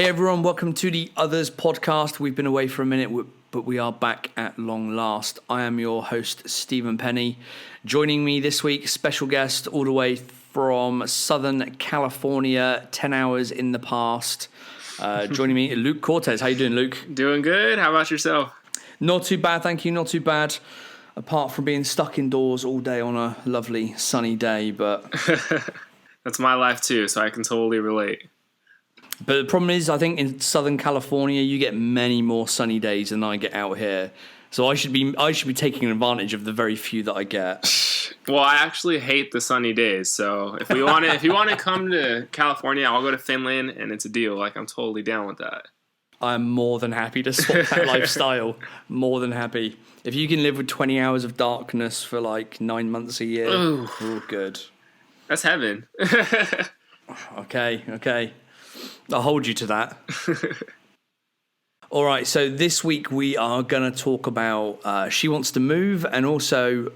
everyone, welcome to the Otherz podcast. We've been away for a minute, but we are back at long last. I am your host, Stephen Penny. Joining me this week, special guest all the way from Southern California, 10 hours in the past. Joining me, Luke Cortes. How you doing, Luke? Doing good. How about yourself? Not too bad, thank you. Not too bad. Apart from being stuck indoors all day on a lovely sunny day, but... That's my life too, so I can totally relate. But the problem is, I think in Southern California, you get many more sunny days than I get out here. So I should be taking advantage of the very few that I get. Well, I actually hate the sunny days. So if you want to come to California, I'll go to Finland, and it's a deal. Like, I'm totally down with that. I'm more than happy to swap that lifestyle. More than happy. If you can live with 20 hours of darkness for like 9 months a year, we're good. That's heaven. Okay. I'll hold you to that. All right, so this week we are going to talk about She Wants to Move, and also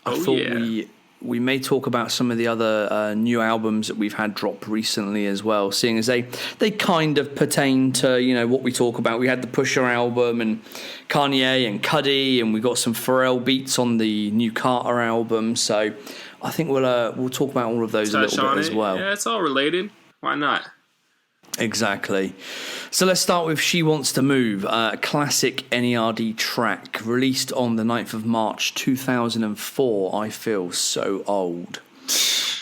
I thought we may talk about some of the other new albums that we've had drop recently as well, seeing as they kind of pertain to, you know, what we talk about. We had the Pusha album and Kanye and Cudi, and we got some Pharrell beats on the new Carter album, so I think we'll talk about all of those a little bit as well. Yeah, it's all related. Why not? Exactly. So let's start with She Wants to Move, a classic N.E.R.D track released on the 9th of March 2004. I feel so old.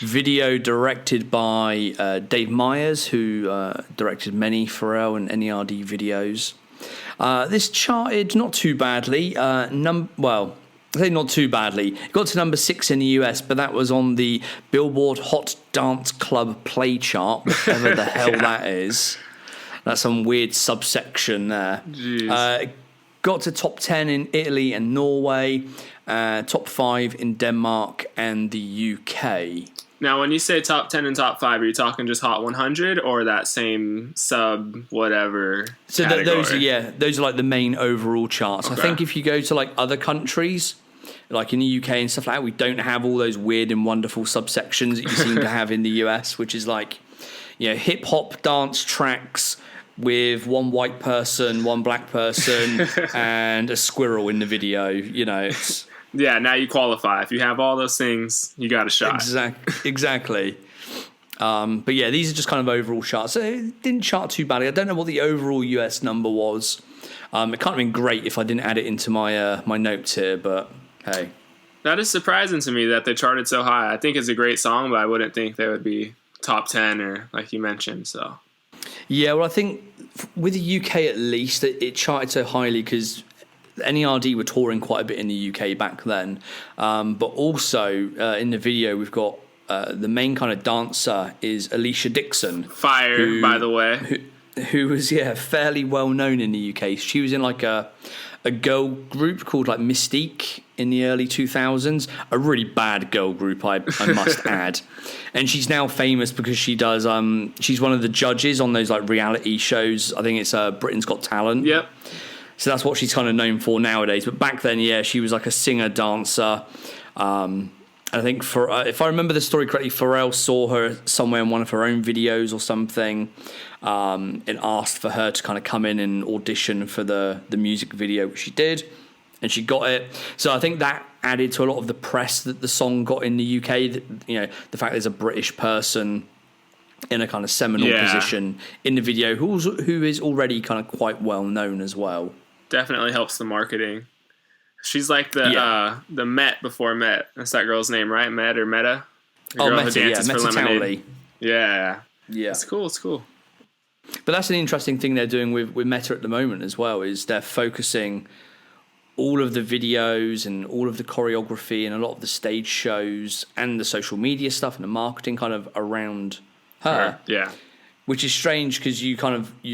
Video directed by Dave Meyers, who directed many Pharrell and N.E.R.D videos. This charted not too badly. I say not too badly. It got to number 6 in the US, but that was on the Billboard Hot Dance Club Play chart, whatever the hell that is. That's some weird subsection there. Got to top 10 in Italy and Norway, top 5 in Denmark and the UK. Now, when you say top 10 and top 5, are you talking just Hot 100 or that same sub whatever category? Those are like the main overall charts. Okay. I think if you go to like other countries, like in the UK and stuff like that, we don't have all those weird and wonderful subsections that you seem to have in the US, which is like, you know, hip hop dance tracks with one white person, one black person, and a squirrel in the video. You know, it's... Yeah, now you qualify. If you have all those things, you got a shot. Exactly. But yeah, these are just kind of overall charts. So it didn't chart too badly. I don't know what the overall US number was. It can't have been great if I didn't add it into my my notes here, but hey. That is surprising to me that they charted so high. I think it's a great song, but I wouldn't think they would be top 10 or like you mentioned. So yeah, well, I think with the UK at least, it charted so highly because N.E.R.D were touring quite a bit in the UK back then, but also in the video we've got the main kind of dancer is Alicia Dixon. Fire, by the way. Who was fairly well known in the UK. She was in like a girl group called like Mystique in the early 2000s. A really bad girl group, I must add. And she's now famous because she does. She's one of the judges on those like reality shows. I think it's Britain's Got Talent. Yep. So that's what she's kind of known for nowadays. But back then, yeah, she was like a singer-dancer. I think, if I remember the story correctly, Pharrell saw her somewhere in one of her own videos or something and asked for her to kind of come in and audition for the music video, which she did, and she got it. So I think that added to a lot of the press that the song got in the UK. You know, the fact there's a British person in a kind of seminal position in the video who is already kind of quite well known as well. Definitely helps the marketing. She's like the Met before Met. That's that girl's name, right? Met or Meta? The girl who dances for Lemonade. Yeah. It's cool. But that's an interesting thing they're doing with Meta at the moment as well, is they're focusing all of the videos and all of the choreography and a lot of the stage shows and the social media stuff and the marketing kind of around her. Yeah. Which is strange because you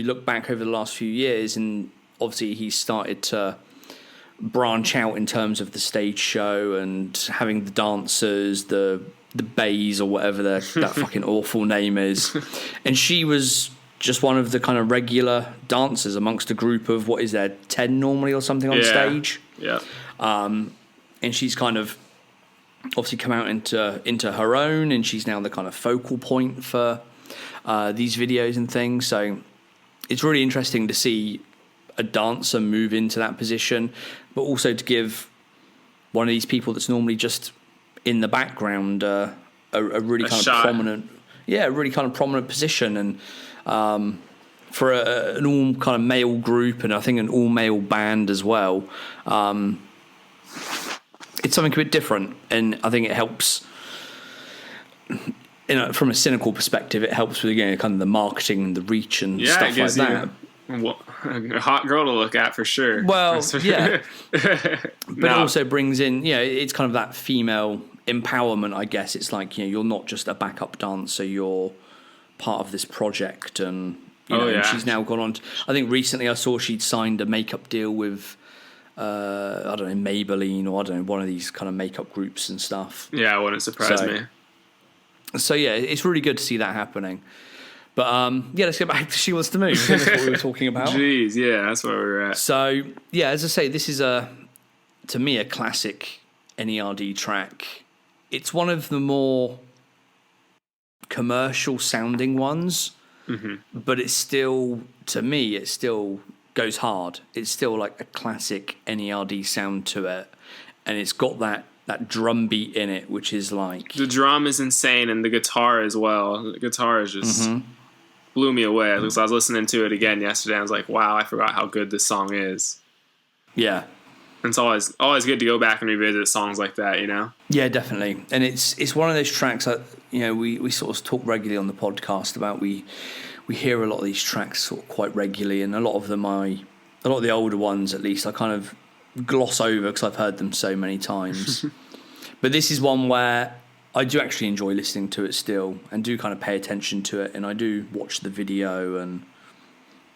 look back over the last few years and obviously he started to branch out in terms of the stage show and having the dancers, the bays or whatever that fucking awful name is. And she was just one of the kind of regular dancers amongst a group of, 10 normally or something on stage? Yeah. And she's kind of obviously come out into her own, and she's now the kind of focal point for these videos and things. So it's really interesting to see a dancer move into that position, but also to give one of these people that's normally just in the background a really kind of prominent, really kind of prominent position. And for an all kind of male group, and I think an all male band as well, it's something a bit different, and I think it helps. From a cynical perspective, it helps with kind of the marketing and the reach and stuff like that. A hot girl to look at for sure. Well, yeah, but it also brings in, it's kind of that female empowerment, I guess. It's like, you're not just a backup dancer, you're part of this project, and and she's now gone on. I think recently I saw she'd signed a makeup deal with, I don't know, Maybelline, or I don't know, one of these kind of makeup groups and stuff. Yeah, it wouldn't surprise me. So yeah, it's really good to see that happening. But let's get back to She Wants to Move. That's what we were talking about. Jeez, yeah, that's where we're at. So yeah, as I say, this is to me a classic N.E.R.D track. It's one of the more commercial sounding ones, but it's still, to me, it still goes hard. It's still like a classic N.E.R.D sound to it, and it's got that drum beat in it, which is like... The drum is insane, and the guitar as well. The guitar is just blew me away. Because I was listening to it again yesterday, I was like, wow, I forgot how good this song is. Yeah. And it's always good to go back and revisit songs like that, Yeah, definitely. And it's one of those tracks that, we sort of talk regularly on the podcast about. We hear a lot of these tracks sort of quite regularly, and a lot of the older ones, at least, I kind of gloss over because I've heard them so many times. But this is one where I do actually enjoy listening to it still, and do kind of pay attention to it, and I do watch the video. And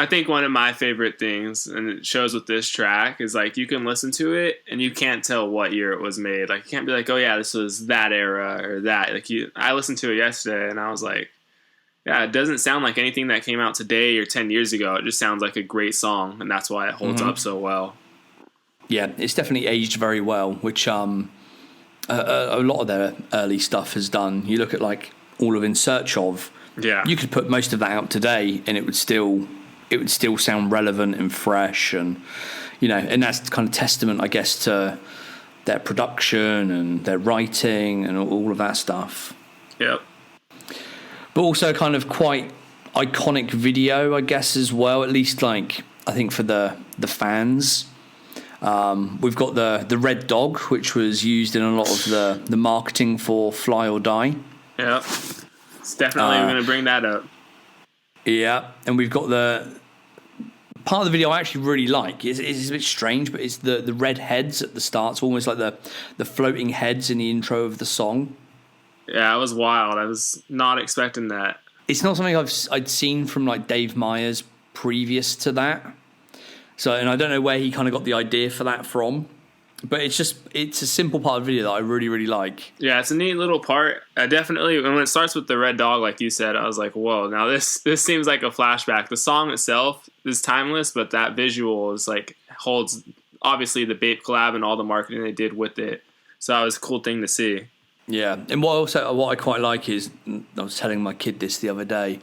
I think one of my favorite things, and it shows with this track, is like you can listen to it and you can't tell what year it was made. Like you can't be like, oh yeah, this was that era or that. Like I listened to it yesterday and I was like, yeah, it doesn't sound like anything that came out today or 10 years ago. It just sounds like a great song, and that's why it holds up so well. Yeah, it's definitely aged very well, which a lot of their early stuff has done. You look at like all of In Search Of. Yeah, you could put most of that out today, and it would still sound relevant and fresh, and and that's kind of testament, I guess, to their production and their writing and all of that stuff. Yep. But also kind of quite iconic video, I guess, as well. At least like I think for the fans. We've got the red dog, which was used in a lot of the marketing for Fly or Die. Yeah, it's definitely going to bring that up. Yeah, and we've got the part of the video I actually really like. It's a bit strange, but it's the red heads at the start. It's almost like the floating heads in the intro of the song. Yeah, it was wild. I was not expecting that. It's not something I'd seen from like Dave Meyers previous to that. So, and I don't know where he kind of got the idea for that from, but it's a simple part of the video that I really, really like. Yeah, it's a neat little part. Definitely, when it starts with the red dog, like you said, I was like, whoa, now this seems like a flashback. The song itself is timeless, but that visual is like holds, obviously, the Bape collab and all the marketing they did with it. So that was a cool thing to see. Yeah, and what I quite like is, I was telling my kid this the other day,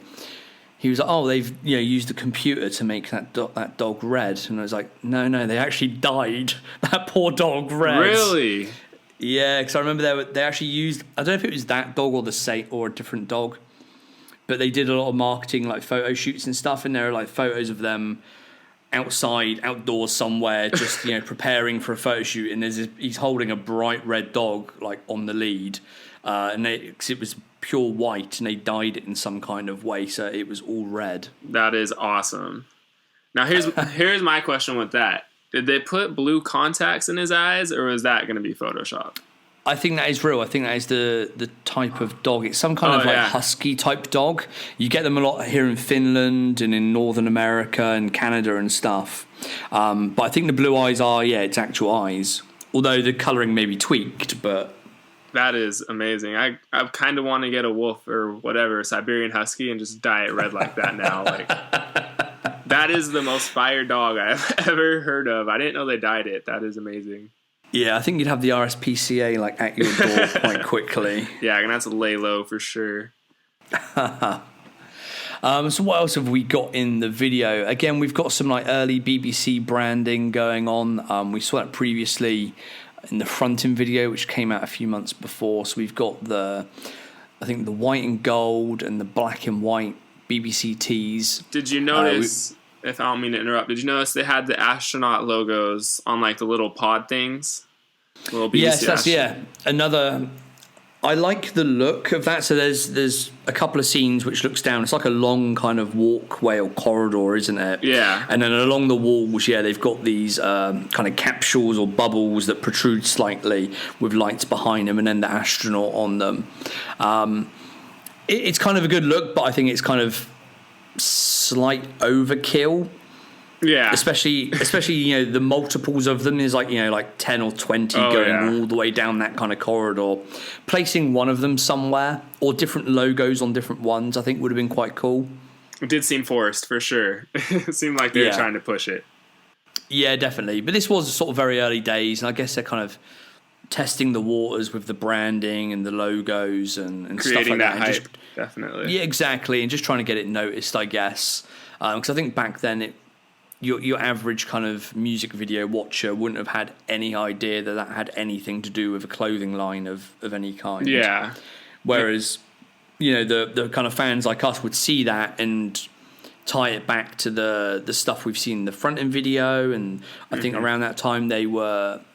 he was like, oh, they've used a computer to make that dog red. And I was like, no, they actually dyed that poor dog red. Really? Yeah, because I remember they actually used, I don't know if it was that dog or a different dog, but they did a lot of marketing, like photo shoots and stuff, and there are like photos of them outdoors somewhere, just preparing for a photo shoot, and he's holding a bright red dog like on the lead, and it was pure white, and they dyed it in some kind of way, so it was all red. That is awesome. Now here's my question with that: did they put blue contacts in his eyes, or is that going to be Photoshop? I think that is real. I think that is the type of dog. It's some kind of husky type dog. You get them a lot here in Finland and in Northern America and Canada and stuff. But I think the blue eyes are, it's actual eyes. Although the colouring may be tweaked, but... That is amazing. I kind of want to get a wolf or whatever, a Siberian Husky, and just dye it red like that now. Like, that is the most fire dog I've ever heard of. I didn't know they dyed it. That is amazing. Yeah, I think you'd have the RSPCA like at your door quite quickly. Yeah, I'm gonna have to lay low for sure. So what else have we got in the video? Again, we've got some like early BBC branding going on. We saw that previously in the fronting video, which came out a few months before. So we've got the white and gold and the black and white BBC tees. Did you notice, if I don't mean to interrupt, did you notice they had the astronaut logos on like the little pod things? Little BBC another. I like the look of that. So there's a couple of scenes which looks down. It's like a long kind of walkway or corridor, isn't it? Yeah. And then along the walls, they've got these kind of capsules or bubbles that protrude slightly with lights behind them, and then the astronaut on them. It's kind of a good look, but I think it's kind of slight overkill. Yeah. Especially the multiples of them is like 10 or 20 going all the way down that kind of corridor. Placing one of them somewhere or different logos on different ones, I think would have been quite cool. It did seem forced for sure. It seemed like they were trying to push it. Yeah, definitely. But this was sort of very early days, and I guess they're kind of testing the waters with the branding and the logos and creating stuff like that. Hype, definitely. Yeah, exactly, and just trying to get it noticed, I guess. Because I think back then your average kind of music video watcher wouldn't have had any idea that had anything to do with a clothing line of any kind. Yeah. Whereas, the kind of fans like us would see that and tie it back to the stuff we've seen in the front-end video. And I think around that time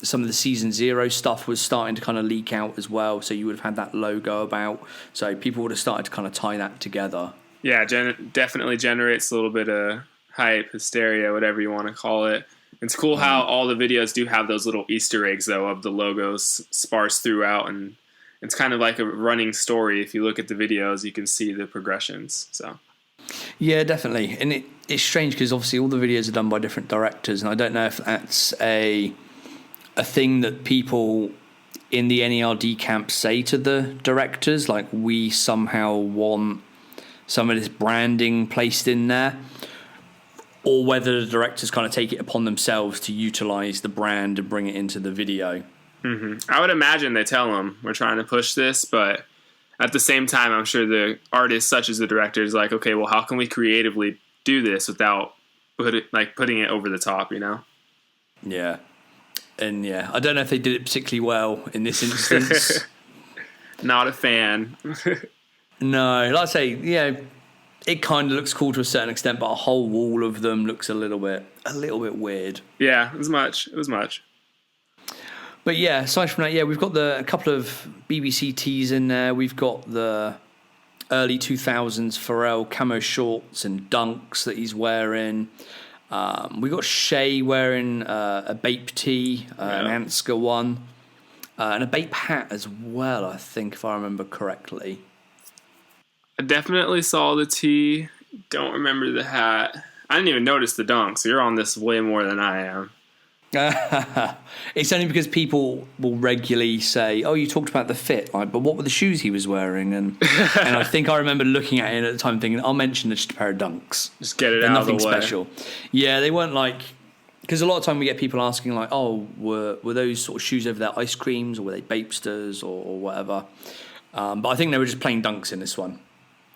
some of the Season 0 stuff was starting to kind of leak out as well. So you would have had that logo about. So people would have started to kind of tie that together. Yeah, definitely generates a little bit of hype, hysteria, whatever you want to call it. It's cool how all the videos do have those little Easter eggs, though, of the logos sparse throughout, and it's kind of like a running story. If you look at the videos, you can see the progressions. So, yeah, definitely, and it's strange because obviously all the videos are done by different directors, and I don't know if that's a thing that people in the N.E.R.D camp say to the directors, like we somehow want some of this branding placed in there. Or whether the directors kind of take it upon themselves to utilize the brand and bring it into the video. Mm-hmm. I would imagine they tell them we're trying to push this, but at the same time, I'm sure the artists, such as the director, is like, okay, well, how can we creatively do this without putting it over the top? Yeah, and I don't know if they did it particularly well in this instance. Not a fan. No, like I say, it kind of looks cool to a certain extent, but a whole wall of them looks a little bit weird. Yeah, it was much. But aside from that, we've got a couple of BBC tees in there. We've got the early 2000s Pharrell camo shorts and dunks that he's wearing. We got Shay wearing a Bape tee, an Ansgar one, and a Bape hat as well, I think, if I remember correctly. I definitely saw the tee. Don't remember the hat. I didn't even notice the dunks. So you're on this way more than I am. It's only because people will regularly say, "Oh, you talked about the fit, but what were the shoes he was wearing?" And I think I remember looking at it at the time, thinking, "I'll mention just a pair of dunks. Just get it out of the way." Nothing special. Yeah, they weren't like, because a lot of time we get people asking like, "Oh, were those sort of shoes over there ice creams, or were they Bapesters, or whatever?" But I think they were just plain dunks in this one.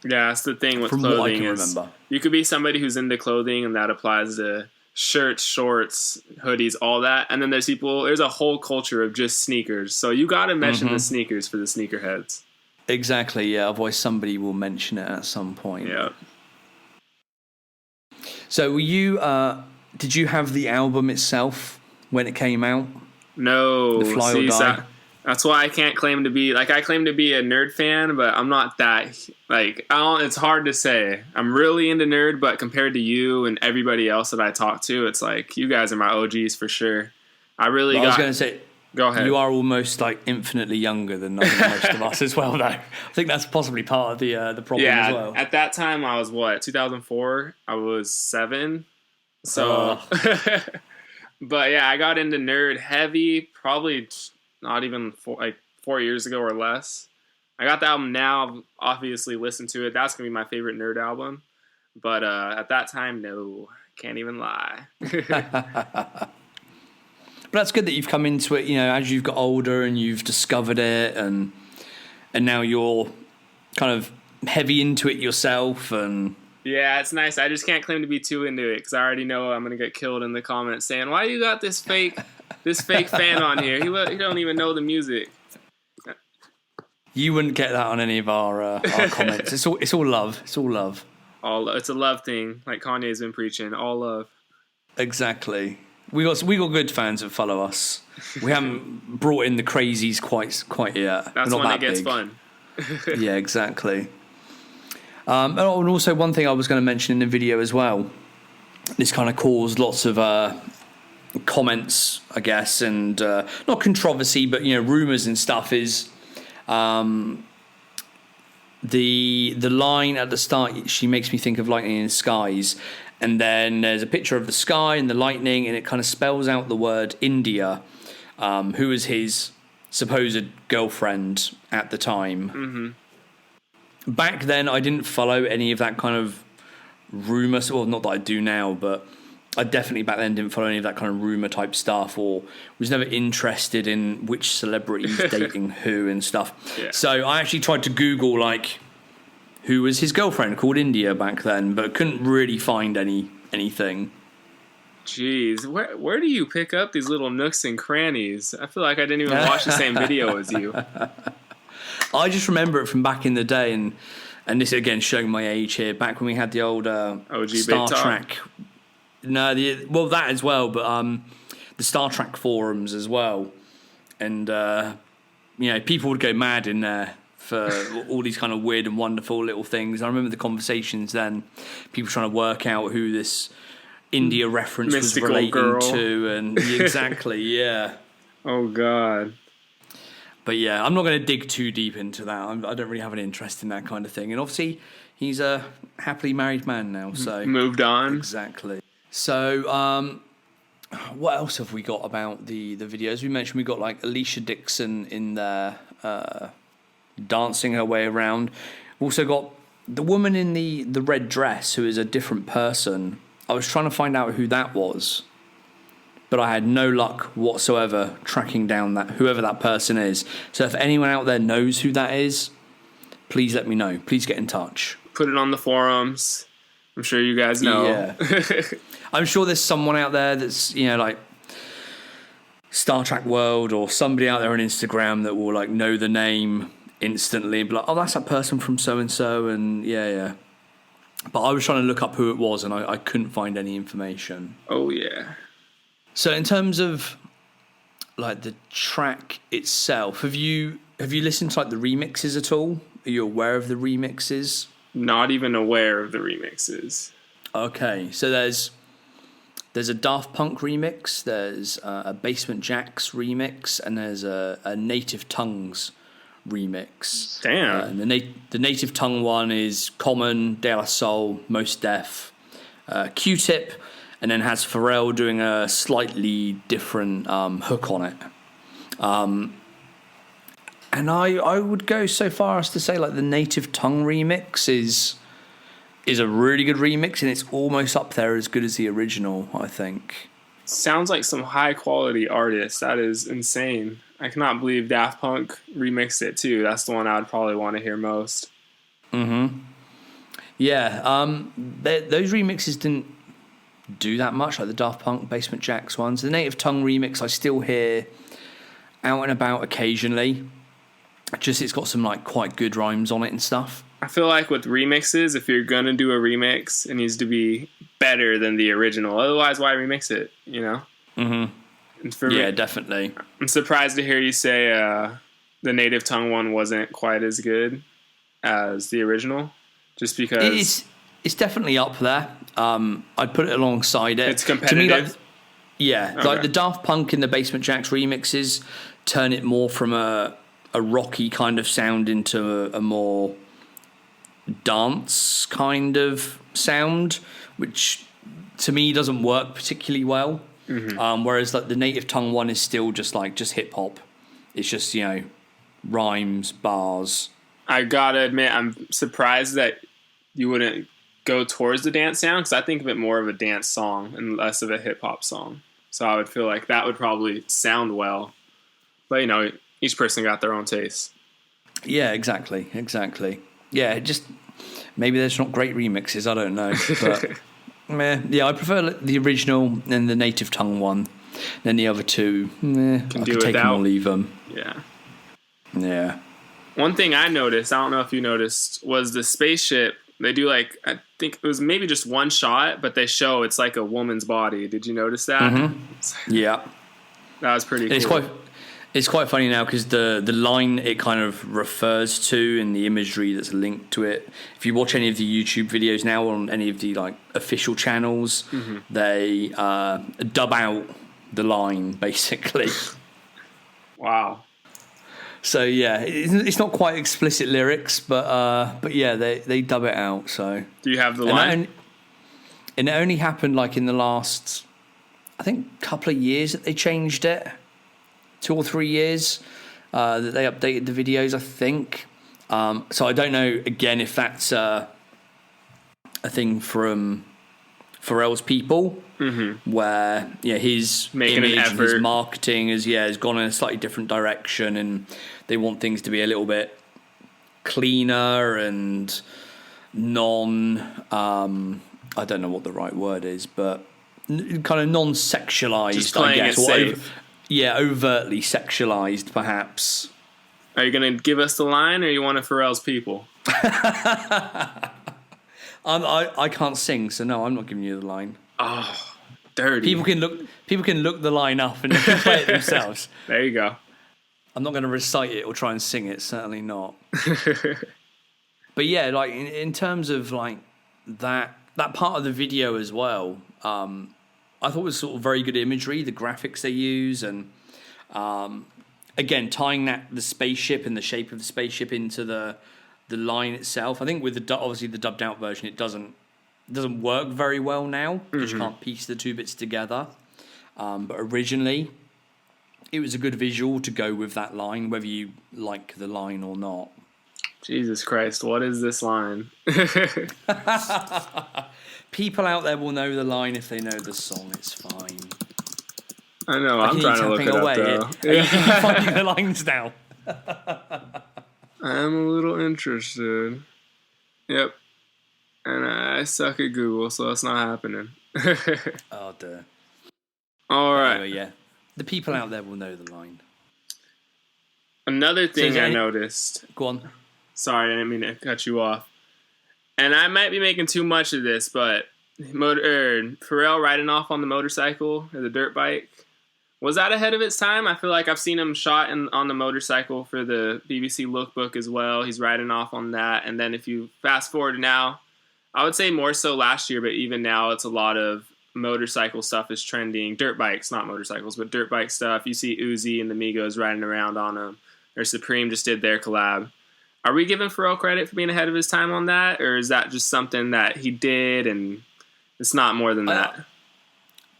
Yeah, that's the thing with From clothing. what I can remember, you could be somebody who's into clothing, and that applies to shirts, shorts, hoodies, all that. And then there's a whole culture of just sneakers. So you got to mention the sneakers for the sneakerheads. Exactly, yeah. Otherwise somebody will mention it at some point. Yeah. So were you, did you have the album itself when it came out? No. The Fly or Die? That's why I can't claim to be, I claim to be a N.E.R.D fan, but I'm not that, it's hard to say. I'm really into N.E.R.D, but compared to you and everybody else that I talk to, it's like, you guys are my OGs for sure. I was going to say, go ahead. You are almost infinitely younger than most of us as well, though. I think that's possibly part of the problem as well. At that time I was 2004? I was 7. So, but I got into N.E.R.D heavy, probably not even 4 years ago or less. I got the album now, obviously listened to it. That's going to be my favorite N.E.R.D album. But at that time, no. Can't even lie. But that's good that you've come into it, as you've got older and you've discovered it and now you're kind of heavy into it yourself and Yeah, it's nice. I just can't claim to be too into it because I already know I'm gonna get killed in the comments saying, "Why you got this fake fan on here? He don't even know the music." You wouldn't get that on any of our comments. It's all love. It's all love. It's a love thing, like Kanye's been preaching. All love. Exactly. We got good fans that follow us. We haven't brought in the crazies quite yet. That's when it gets fun. Yeah, exactly. And also one thing I was going to mention in the video as well. This kind of caused lots of comments, I guess, and not controversy, but rumors and stuff. Is the line at the start? She makes me think of lightning in the skies. And then there's a picture of the sky and the lightning, and it kind of spells out the word India, who was his supposed girlfriend at the time. Mm-hmm. Back then, I didn't follow any of that kind of rumour. Well, not that I do now, but I definitely back then didn't follow any of that kind of rumour type stuff, or was never interested in which celebrities dating who and stuff. Yeah. So I actually tried to Google, like, who was his girlfriend called India back then, but couldn't really find anything. Jeez, where do you pick up these little nooks and crannies? I feel like I didn't even watch the same video as you. I just remember it from back in the day, and this again showing my age here. Back when we had the old OG Star Big Talk. Trek, that as well, but the Star Trek forums as well, and people would go mad in there for all these kind of weird and wonderful little things. I remember the conversations then, people trying to work out who this India reference Mystical was relating girl. to, and exactly, yeah. Oh God. But yeah, I'm not going to dig too deep into that. I don't really have an interest in that kind of thing. And obviously, he's a happily married man now, so Moved on. Exactly. So, what else have we got about the video? As we mentioned, we got like Alicia Dixon in there, dancing her way around. We've also got the woman in the red dress, who is a different person. I was trying to find out who that was, but I had no luck whatsoever tracking down whoever that person is. So if anyone out there knows who that is, please let me know. Please get in touch. Put it on the forums. I'm sure you guys know. Yeah. I'm sure there's someone out there that's, like Star Trek World, or somebody out there on Instagram that will like know the name instantly and be like, oh, that's that person from so-and-so, and yeah. But I was trying to look up who it was, and I couldn't find any information. Oh, yeah. So in terms of like the track itself, have you listened to like the remixes at all? Are you aware of the remixes? Not even aware of the remixes. Okay, so there's a Daft Punk remix, there's a Basement Jaxx remix, and there's a Native Tongues remix. Damn. And the Native Tongue one is Common, De La Soul, Mos Def, Q-Tip, and then has Pharrell doing a slightly different hook on it. And I would go so far as to say like the Native Tongue remix is a really good remix, and it's almost up there as good as the original, I think. Sounds like some high quality artist. That is insane. I cannot believe Daft Punk remixed it too. That's the one I would probably want to hear most. Mm-hmm. Yeah. Those remixes didn't do that much, like the Daft Punk Basement Jaxx ones. The Native Tongue remix I still hear out and about occasionally. Just it's got some like quite good rhymes on it and stuff. I feel like with remixes, if you're gonna do a remix, it needs to be better than the original. Otherwise, why remix it? Mm-hmm. Yeah, definitely. I'm surprised to hear you say the Native Tongue one wasn't quite as good as the original, just because it's definitely up there. I'd put it alongside it. It's competitive. To me, like the Daft Punk and the Basement Jaxx remixes turn it more from a rocky kind of sound into a more dance kind of sound, which to me doesn't work particularly well. Mm-hmm. Whereas like the Native Tongue one is still just hip hop. It's just rhymes, bars. I gotta admit, I'm surprised that you wouldn't go towards the dance sound, because I think of it more of a dance song and less of a hip hop song. So I would feel like that would probably sound well, but each person got their own taste. Yeah, exactly. Yeah, maybe there's not great remixes. I don't know, but yeah, I prefer the original and the native tongue one. Then the other two, I could take them or leave them. Yeah. One thing I noticed, I don't know if you noticed, was the spaceship. They do like, I think it was maybe just one shot, but they show it's like a woman's body. Did you notice that? Mm-hmm. Yeah. That was pretty cool. It's quite funny now because the line it kind of refers to in the imagery that's linked to it. If you watch any of the YouTube videos now on any of the like official channels, they dub out the line basically. Wow. So yeah, it's not quite explicit lyrics, but yeah, they dub it out. So do you have the line? And it only happened like in the last, I think, couple of years that they changed it. 2 or 3 years that they updated the videos, I think. So I don't know, again, if that's a thing from Pharrell's people, where his making image an effort. And his marketing has gone in a slightly different direction, and they want things to be a little bit cleaner and I don't know what the right word is, but kind of non-sexualized, just playing I guess. It safe. Overtly sexualized, perhaps. Are you going to give us the line, or you want Pharrell's people? I can't sing, so no, I'm not giving you the line. Oh, dirty. People can look the line up and they can play it themselves. There you go. I'm not going to recite it or try and sing it. Certainly not. But yeah, like in terms of like that part of the video as well. I thought it was sort of very good imagery, the graphics they use, and again tying the spaceship and the shape of the spaceship into the line itself. I think with obviously the dubbed out version, it doesn't work very well now because you can't piece the two bits together. But originally, it was a good visual to go with that line, whether you like the line or not. Jesus Christ, what is this line? People out there will know the line if they know the song. It's fine. I know. I'm trying to look it up, though. Are you finding the lines now? I'm a little interested. Yep. And I suck at Google, so that's not happening. Oh, dear. All right. Anyway, yeah. The people out there will know the line. Another thing I noticed. Go on. Sorry, I didn't mean to cut you off. And I might be making too much of this, but Pharrell riding off on the motorcycle or the dirt bike, was that ahead of its time? I feel like I've seen him shot on the motorcycle for the BBC Lookbook as well. He's riding off on that. And then if you fast forward now, I would say more so last year, but even now it's a lot of motorcycle stuff is trending. Dirt bikes, not motorcycles, but dirt bike stuff. You see Uzi and the Migos riding around on them. Or Supreme just did their collab. Are we giving Pharrell credit for being ahead of his time on that? Or is that just something that he did and it's not more than that?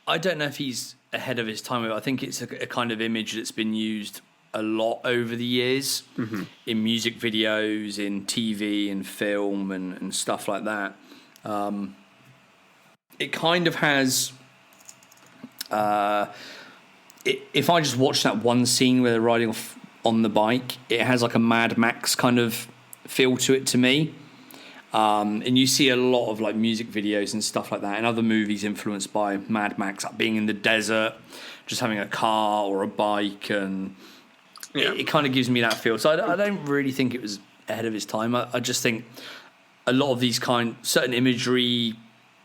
I don't know if he's ahead of his time. I think it's a kind of image that's been used a lot over the years in music videos, in TV and film and stuff like that. It kind of has... if I just watch that one scene where they're riding off on the bike, it has like a Mad Max kind of feel to it to me. And you see a lot of like music videos and stuff like that and other movies influenced by Mad Max, like being in the desert, just having a car or a bike, and it kind of gives me that feel. So I don't really think it was ahead of its time. I just think a lot of these certain imagery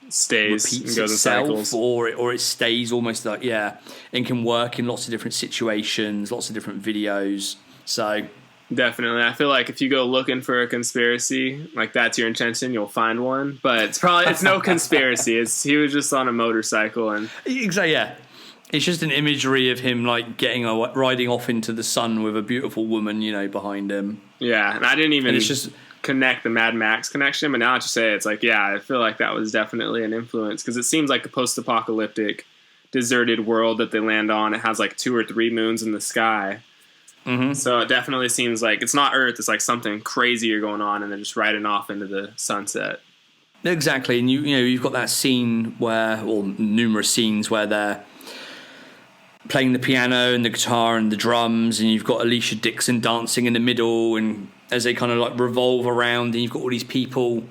stays repeats and goes itself, in cycles. or it stays almost like and can work in lots of different situations, lots of different videos. So definitely, I feel like if you go looking for a conspiracy, like that's your intention, you'll find one. But it's no conspiracy. He was just on a motorcycle and exactly It's just an imagery of him like riding off into the sun with a beautiful woman, behind him. Yeah, and I didn't even. It's just connect the Mad Max connection, but now that you say it, it's like, I feel like that was definitely an influence because it seems like a post-apocalyptic deserted world that they land on. It has like 2 or 3 moons in the sky. So it definitely seems like it's not Earth, it's like something crazier going on and they're just riding off into the sunset. Exactly. And you've got that scene numerous scenes where they're playing the piano and the guitar and the drums, and you've got Alicia Dixon dancing in the middle, and as they kind of like revolve around, and you've got all these people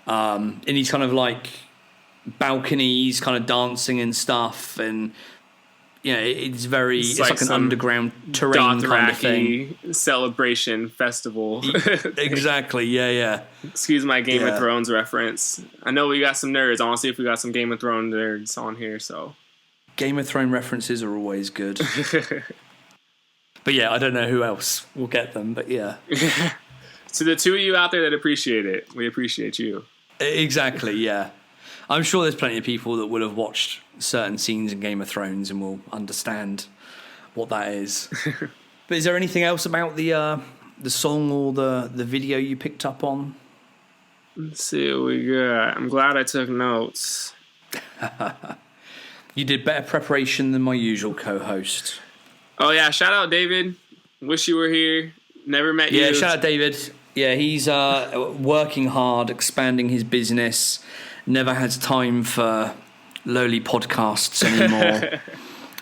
in these kind of like balconies, kind of dancing and stuff, and it's like an underground terrain kind of thing. Celebration festival. Exactly. Yeah. Excuse my Game of Thrones reference. I know we got some nerds. I want to see if we got some Game of Thrones nerds on here. So Game of Thrones references are always good. But yeah, I don't know who else will get them. But yeah. To the two of you out there that appreciate it, we appreciate you. Exactly. Yeah. I'm sure there's plenty of people that will have watched certain scenes in Game of Thrones and will understand what that is. But is there anything else about the song or the video you picked up on? Let's see what we got. I'm glad I took notes. You did better preparation than my usual co-host. Oh yeah, shout out David. Wish you were here. Never met you. Yeah, shout out David. Yeah, he's working hard, expanding his business. Never has time for lowly podcasts anymore.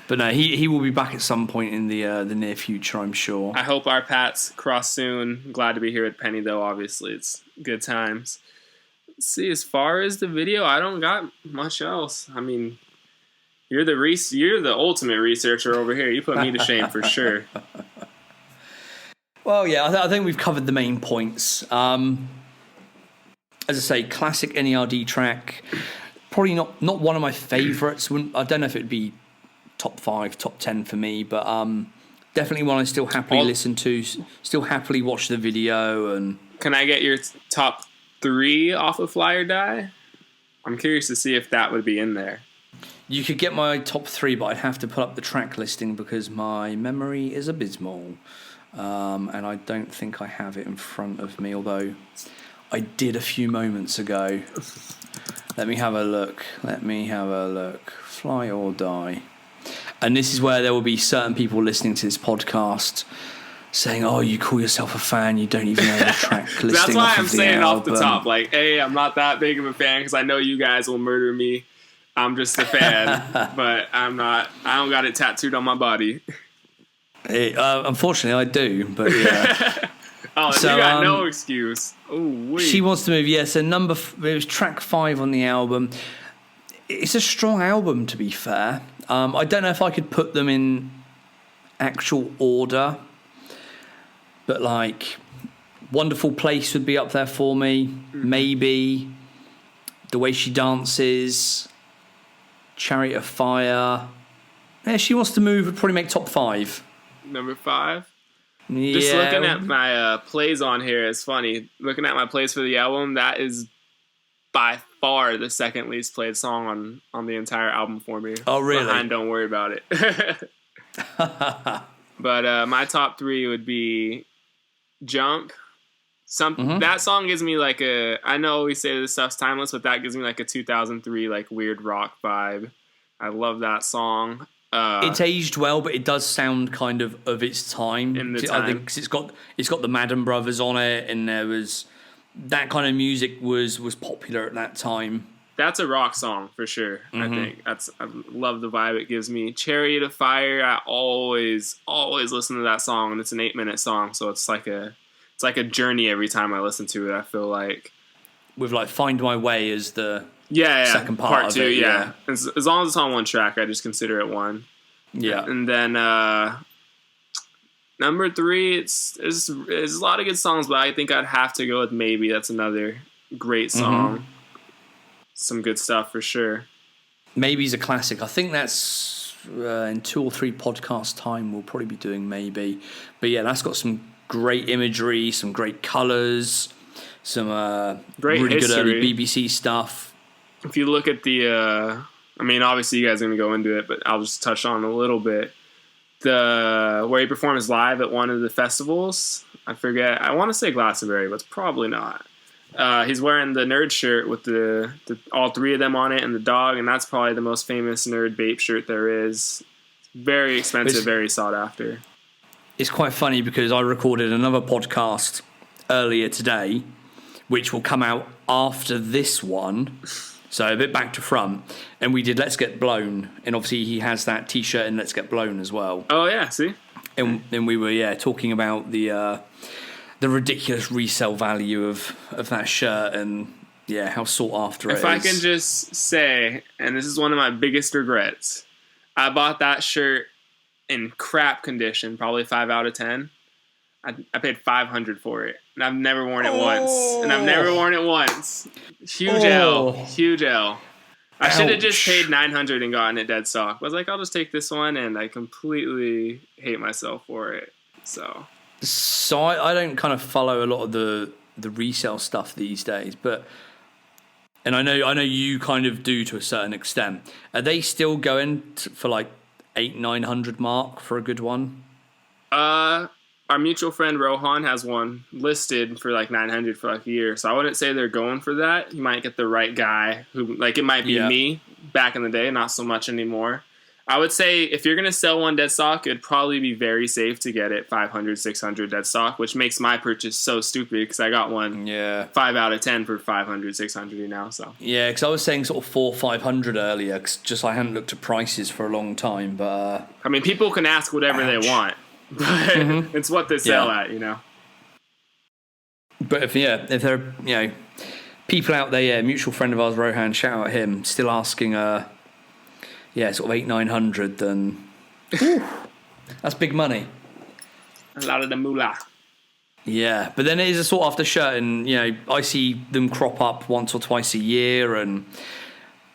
But no, he will be back at some point in the near future, I'm sure. I hope our paths cross soon. Glad to be here with Penny, though. Obviously, it's good times. Let's see, as far as the video, I don't got much else. I mean, you're the ultimate researcher over here. You put me to shame for sure. Well, yeah, I think we've covered the main points. As I say, classic N.E.R.D track. Probably not one of my favourites. I don't know if it'd be top 5, top 10 for me, but definitely one I still happily listen to, still happily watch the video. And can I get your top 3 off of Fly or Die? I'm curious to see if that would be in there. You could get my top 3, but I'd have to put up the track listing because my memory is abysmal. And I don't think I have it in front of me, although I did a few moments ago. Let me have a look. Fly or Die. And this is where there will be certain people listening to this podcast saying, oh, you call yourself a fan, you don't even know the track listing. That's why I'm saying album. Off the top, like, hey, I'm not that big of a fan because I know you guys will murder me. I'm just a fan, but I don't got it tattooed on my body. Unfortunately, I do, but yeah. Oh, so you got no excuse. Ooh, She Wants to Move, yeah. So it was track 5 on the album. It's a strong album, to be fair. I don't know if I could put them in actual order, but like Wonderful Place would be up there for me. Mm-hmm. Maybe The Way She Dances, Chariot of Fire. Yeah, She Wants to Move would probably make top 5. Number 5? Yeah. Just looking at my plays on here, it's funny. Looking at my plays for the album, that is by far the second least played song on the entire album for me. Oh, really? Behind Don't Worry About It. But my top 3 would be Jump. That song gives me like I know we say this stuff's timeless, but that gives me like a 2003 like weird rock vibe. I love that song. It's aged well, but it does sound kind of its time. In the time. I think 'cause it's got the Madden Brothers on it, and there was that kind of music was popular at that time. That's a rock song for sure. Mm-hmm. I think I love the vibe it gives me. Chariot of Fire, I always listen to that song, and it's an 8-minute song, so it's like a journey every time I listen to it. I feel like with like Find My Way as the second part 2, of it. Yeah. As long as it's on one track, I just consider it one. Yeah. And then number 3, there's a lot of good songs, but I think I'd have to go with Maybe. That's another great song. Mm-hmm. Some good stuff for sure. Maybe's a classic. I think that's in 2 or 3 podcast time we'll probably be doing Maybe. But yeah, that's got some great imagery, some great colours, some great really history. Good early BBC stuff. If you look at the, I mean, obviously you guys are going to go into it, but I'll just touch on a little bit. Where he performs live at one of the festivals. I forget. I want to say Glastonbury, but it's probably not. He's wearing the N.E.R.D shirt with the all 3 of them on it and the dog, and that's probably the most famous N.E.R.D Bape shirt there is. Very expensive, very sought after. It's quite funny because I recorded another podcast earlier today, which will come out after this one. So a bit back to front, and we did Let's Get Blown, and obviously he has that T-shirt in Let's Get Blown as well. Oh yeah, see. And we were talking about the the ridiculous resale value of that shirt and how sought after it is. If I can just say, and this is one of my biggest regrets, I bought that shirt in crap condition, probably 5 out of 10. I paid $500 for it, and I've never worn it once. Huge L. I should have just paid $900 and gotten it dead stock. I was like, I'll just take this one, and I completely hate myself for it. So I don't kind of follow a lot of the resale stuff these days, and I know you kind of do to a certain extent. Are they still going for like 800-900 mark for a good one? Our mutual friend Rohan has one listed for like 900 for like a year. So I wouldn't say they're going for that. You might get the right guy who, like, it might be me back in the day, not so much anymore. I would say if you're going to sell one dead stock, it'd probably be very safe to get it 500, 600 dead stock, which makes my purchase so stupid because I got one 5 out of 10 for 500, 600 so. Yeah, because I was saying sort of 400-500 earlier because just I hadn't looked at prices for a long time. But I mean, people can ask whatever they want. But it's what they sell at, But if there people out there, mutual friend of ours, Rohan, shout out him, still asking, sort of 800-900, then that's big money. A lot of the moolah. Yeah, but then it is a sought after shirt, and I see them crop up once or twice a year, and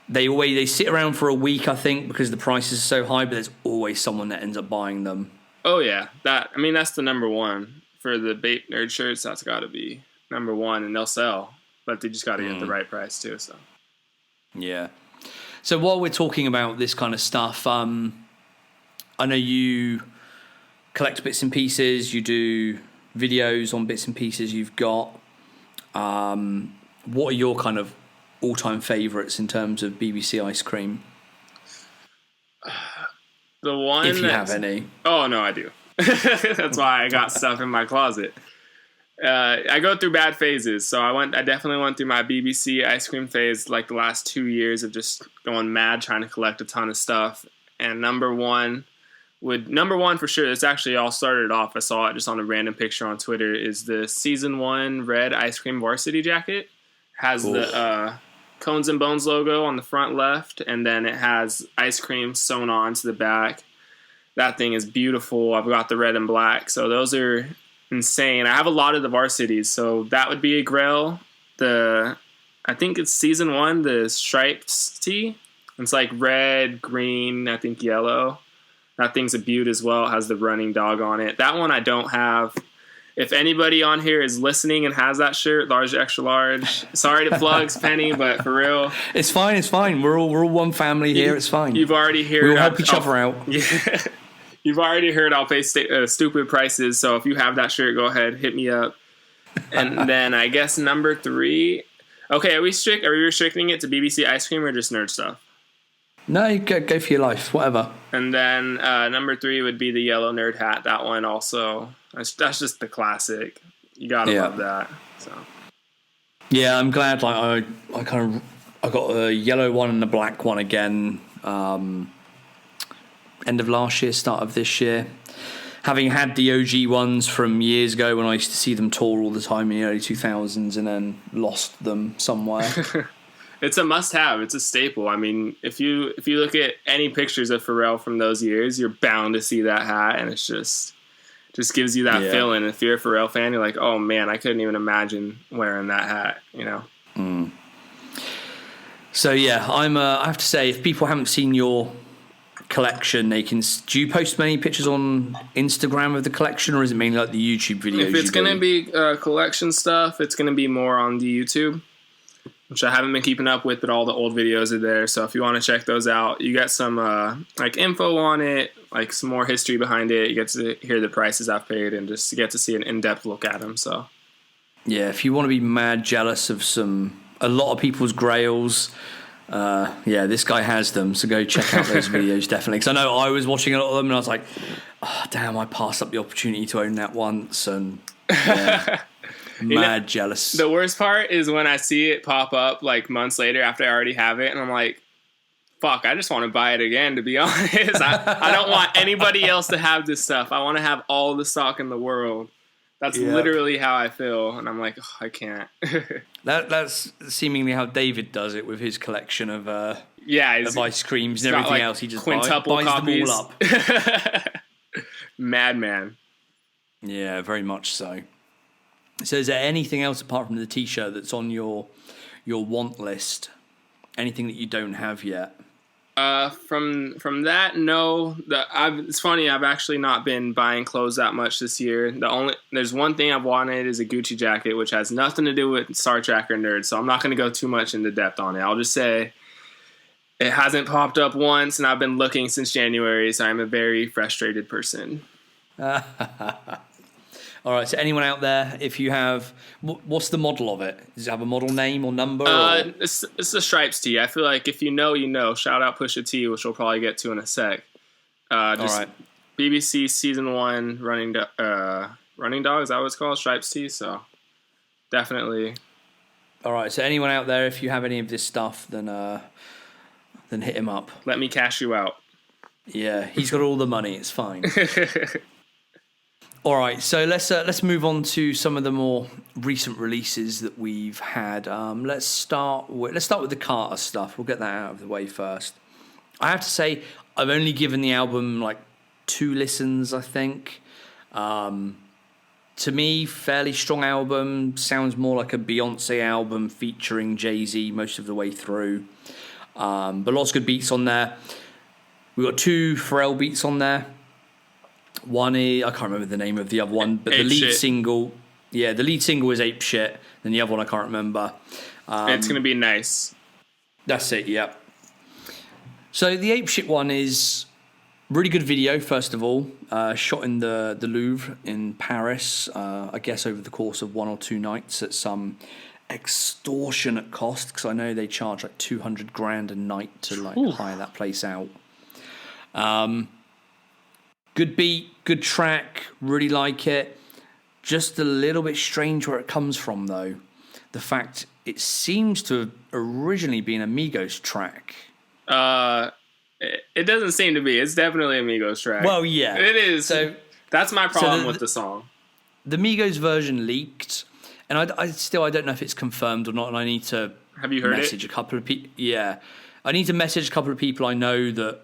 they sit around for a week, I think, because the prices are so high. But there's always someone that ends up buying them. Oh, yeah. That's the number one. For the Bait Nerd shirts, that's got to be number one, and they'll sell. But they just got to get the right price, too. So. Yeah. So while we're talking about this kind of stuff, I know you collect bits and pieces. You do videos on bits and pieces you've got. What are your kind of all-time favourites in terms of BBC ice cream? The one, if you have any. Oh no, I do. That's why I got stuff in my closet. I go through bad phases, so I definitely went through my BBC ice cream phase, like the last 2 years of just going mad trying to collect a ton of stuff. And number one for sure. It's actually all started off. I saw it just on a random picture on Twitter. Is the season 1 red ice cream varsity jacket? Has the Cones and Bones logo on the front left, and then it has ice cream sewn on to the back. That thing is beautiful. I've got the red and black, so those are insane. I have a lot of the varsities, so that would be a grail. I think it's season 1, the striped tee. It's like red, green, I think yellow. That thing's a beaut as well. It has the running dog on it. That one I don't have. If anybody on here is listening and has that shirt, large, extra large. Sorry to plugs, Penny, but for real, it's fine. We're all one family here. It's fine. You've already heard. We'll help each other out. Yeah, you've already heard. I'll pay stupid prices. So if you have that shirt, go ahead, hit me up. And then I guess number 3. Okay, are we restricting it to BBC ice cream or just nerd stuff? No, you go for your life, whatever. And then number 3 would be the yellow nerd hat. That one also. That's just the classic. You gotta love that. So. Yeah, I'm glad. Like I got the yellow one and the black one again. End of last year, start of this year. Having had the OG ones from years ago when I used to see them tour all the time in the early 2000s, and then lost them somewhere. It's a must-have. It's a staple. I mean, if you look at any pictures of Pharrell from those years, you're bound to see that hat, and it's just gives you that feeling. If you're a Pharrell fan, you're like, oh man, I couldn't even imagine wearing that hat, So yeah, I have to say, if people haven't seen your collection, they can. Do you post many pictures on Instagram of the collection, or is it mainly like the YouTube videos? If it's going to be collection stuff, it's going to be more on the YouTube, which I haven't been keeping up with, but all the old videos are there. So if you want to check those out, you get some like info on it, like some more history behind it. You get to hear the prices I've paid and just get to see an in-depth look at them. So yeah, if you want to be mad jealous of a lot of people's grails, this guy has them. So go check out those videos definitely. Because I know I was watching a lot of them and I was like, oh damn, I passed up the opportunity to own that once, and mad jealous. The worst part is when I see it pop up like months later after I already have it, and I'm like, fuck, I just want to buy it again, to be honest. I don't want anybody else to have this stuff. I want to have all the stock in the world. That's literally how I feel, and I'm like, oh, I can't. That's seemingly how David does it with his collection of of ice creams and everything else. He just buys them all up. Madman. Yeah, very much so. So is there anything else apart from the T-shirt that's on your want list? Anything that you don't have yet? From that, no. It's funny. I've actually not been buying clothes that much this year. There's one thing I've wanted is a Gucci jacket, which has nothing to do with Star Trek or N.E.R.D. So I'm not going to go too much into depth on it. I'll just say it hasn't popped up once, and I've been looking since January. So I'm a very frustrated person. All right. So anyone out there, if you have, what's the model of it? Does it have a model name or number? It's the Stripes tee. I feel like if you know, you know. Shout out Pusha T, which we'll probably get to in a sec. All right. BBC season 1 running dog. Is that what it's called? Stripes tee. So definitely. All right. So anyone out there, if you have any of this stuff, then hit him up. Let me cash you out. Yeah, he's got all the money. It's fine. All right, so let's move on to some of the more recent releases that we've had. Let's start with the Carter stuff. We'll get that out of the way first. I have to say, I've only given the album like 2 listens, I think. To me, fairly strong album. Sounds more like a Beyonce album featuring Jay-Z most of the way through. But lots of good beats on there. We've got 2 Pharrell beats on there. One is, I can't remember the name of the other one, but the lead single is Ape Shit, and the other one I can't remember. It's going to be nice. That's it, yeah. So the Ape Shit one is really good video, first of all, shot in the Louvre in Paris, I guess over the course of 1 or 2 nights at some extortionate cost, because I know they charge like $200,000 a night to hire that place out. Good beat, good track, really like it. Just a little bit strange where it comes from, though. The fact it seems to have originally been a Migos track. It doesn't seem to be. It's definitely a Migos track. Well, yeah. It is. So that's my problem with the song. The Migos version leaked, and I don't know if it's confirmed or not, and I need to Have you heard message a couple of people. Yeah. I need to message a couple of people I know that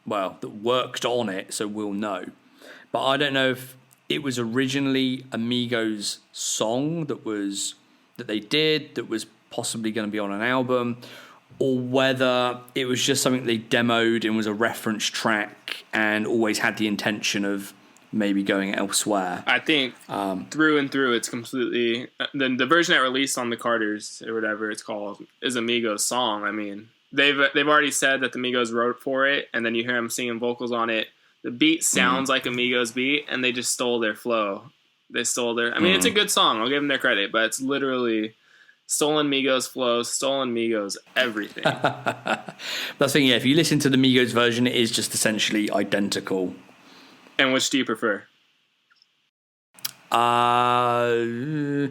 worked on it, so we'll know. But I don't know if it was originally a Migos song that was possibly going to be on an album, or whether it was just something they demoed and was a reference track and always had the intention of maybe going elsewhere. I think through and through, it's completely the version that released on the Cortes or whatever it's called is a Migos song. I mean, they've already said that the Migos wrote for it, and then you hear them singing vocals on it. The beat sounds like a Migos beat, and they just stole their flow. They stole their. I mean, it's a good song. I'll give them their credit, but it's literally stolen Migos flow, stolen Migos everything. That's the thing. Yeah, if you listen to the Migos version, it is just essentially identical. And which do you prefer? I'd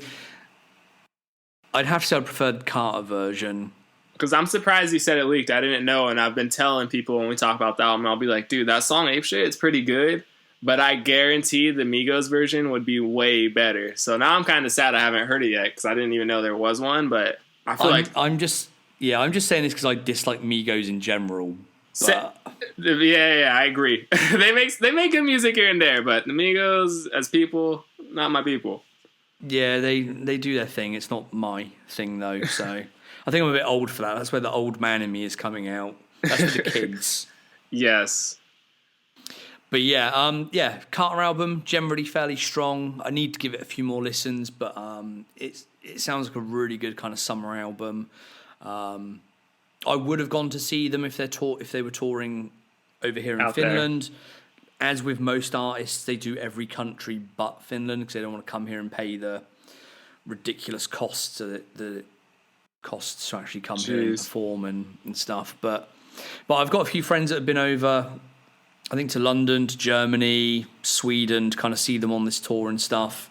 have to say I prefer the Carter version. Because I'm surprised you said it leaked. I didn't know, and I've been telling people when we talk about the album, I'll be like, dude, that song Ape Shit, it's pretty good, but I guarantee the Migos version would be way better. So now I'm kind of sad I haven't heard it yet, because I didn't even know there was one, but I feel I'm just saying this because I dislike Migos in general. Yeah, I agree. they make good music here and there, but the Migos, as people, not my people. Yeah, they do their thing. It's not my thing, though, so... I think I'm a bit old for that. That's where the old man in me is coming out. That's for the kids. Yes. But yeah, Carter album, generally fairly strong. I need to give it a few more listens, but it sounds like a really good kind of summer album. I would have gone to see them if they were touring over here in Finland. There. As with most artists, they do every country but Finland because they don't want to come here and pay the ridiculous costs that costs to actually come here and perform and stuff. But I've got a few friends that have been over, I think, to London, to Germany, Sweden, to kind of see them on this tour and stuff.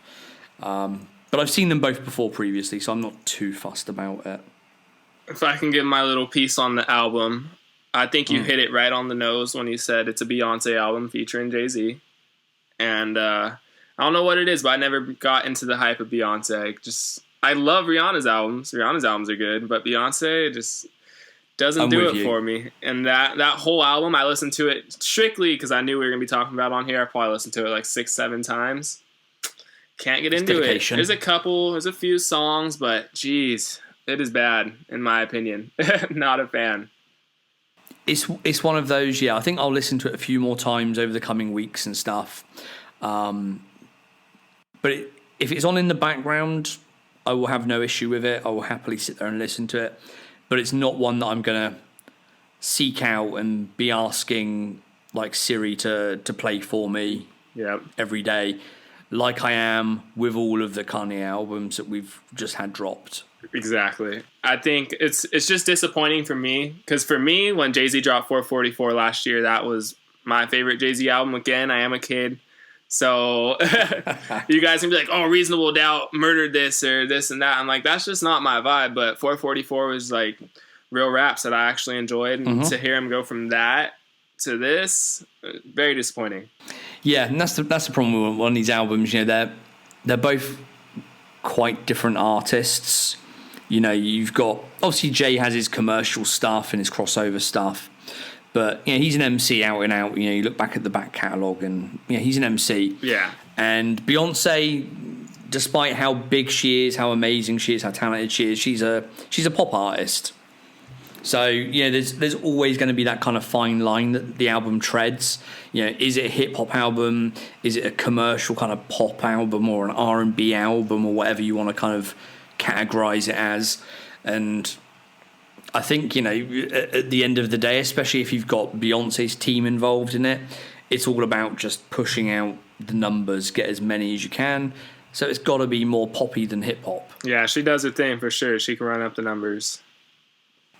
But I've seen them both before previously, so I'm not too fussed about it. If I can give my little piece on the album, I think you hit it right on the nose when you said it's a Beyonce album featuring Jay-Z. And I I don't know what it is, but I never got into the hype of Beyonce. I love Rihanna's albums. Rihanna's albums are good, but Beyonce just doesn't do it for me. And that whole album, I listened to it strictly because I knew we were going to be talking about it on here. I probably listened to it like 6-7 times. Can't get into it. There's a few songs, but geez, it is bad in my opinion. Not a fan. It's one of those, yeah. I think I'll listen to it a few more times over the coming weeks and stuff. But if it's on in the background, I will have no issue with it. I will happily sit there and listen to it. But it's not one that I'm going to seek out and be asking like Siri to play for me every day, like I am with all of the Kanye albums that we've just had dropped. Exactly. I think it's just disappointing for me because for me, when Jay-Z dropped 444 last year, that was my favorite Jay-Z album. Again, I am a kid. So you guys can be like, oh, Reasonable Doubt murdered this or this and that. I'm like, that's just not my vibe. But 444 was like real raps that I actually enjoyed. And to hear him go from that to this, very disappointing. Yeah, and that's the problem with one of these albums. You know, they're both quite different artists. You know, you've got, obviously Jay has his commercial stuff and his crossover stuff. But, you know, he's an MC out and out. You know, you look back at the back catalogue and, you know, he's an MC. Yeah. And Beyonce, despite how big she is, how amazing she is, how talented she is, she's a pop artist. So, you know, there's always going to be that kind of fine line that the album treads. You know, is it a hip-hop album? Is it a commercial kind of pop album or an R&B album or whatever you want to kind of categorize it as? And I think, you know, at the end of the day, especially if you've got Beyonce's team involved in it, it's all about just pushing out the numbers, get as many as you can. So it's got to be more poppy than hip hop. Yeah, she does her thing for sure. She can run up the numbers.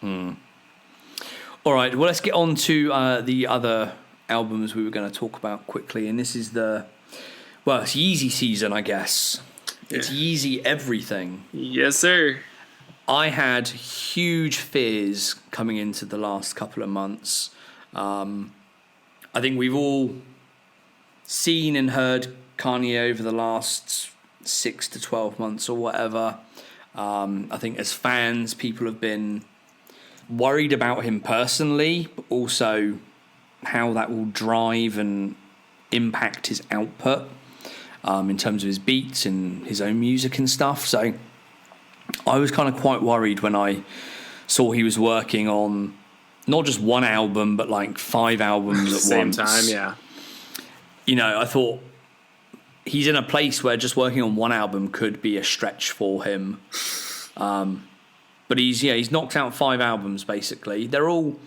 All right, well, let's get on to the other albums we were going to talk about quickly. And this is it's Yeezy season, I guess. It's Yeezy everything. Yes, sir. I had huge fears coming into the last couple of months. I think we've all seen and heard Kanye over the last 6 to 12 months or whatever. I think as fans, people have been worried about him personally, but also how that will drive and impact his output in terms of his beats and his own music and stuff. So I was kind of quite worried when I saw he was working on not just one album, but like 5 albums at same once. Time, yeah. You know, I thought he's in a place where just working on one album could be a stretch for him. But he's knocked out 5 albums basically. They're all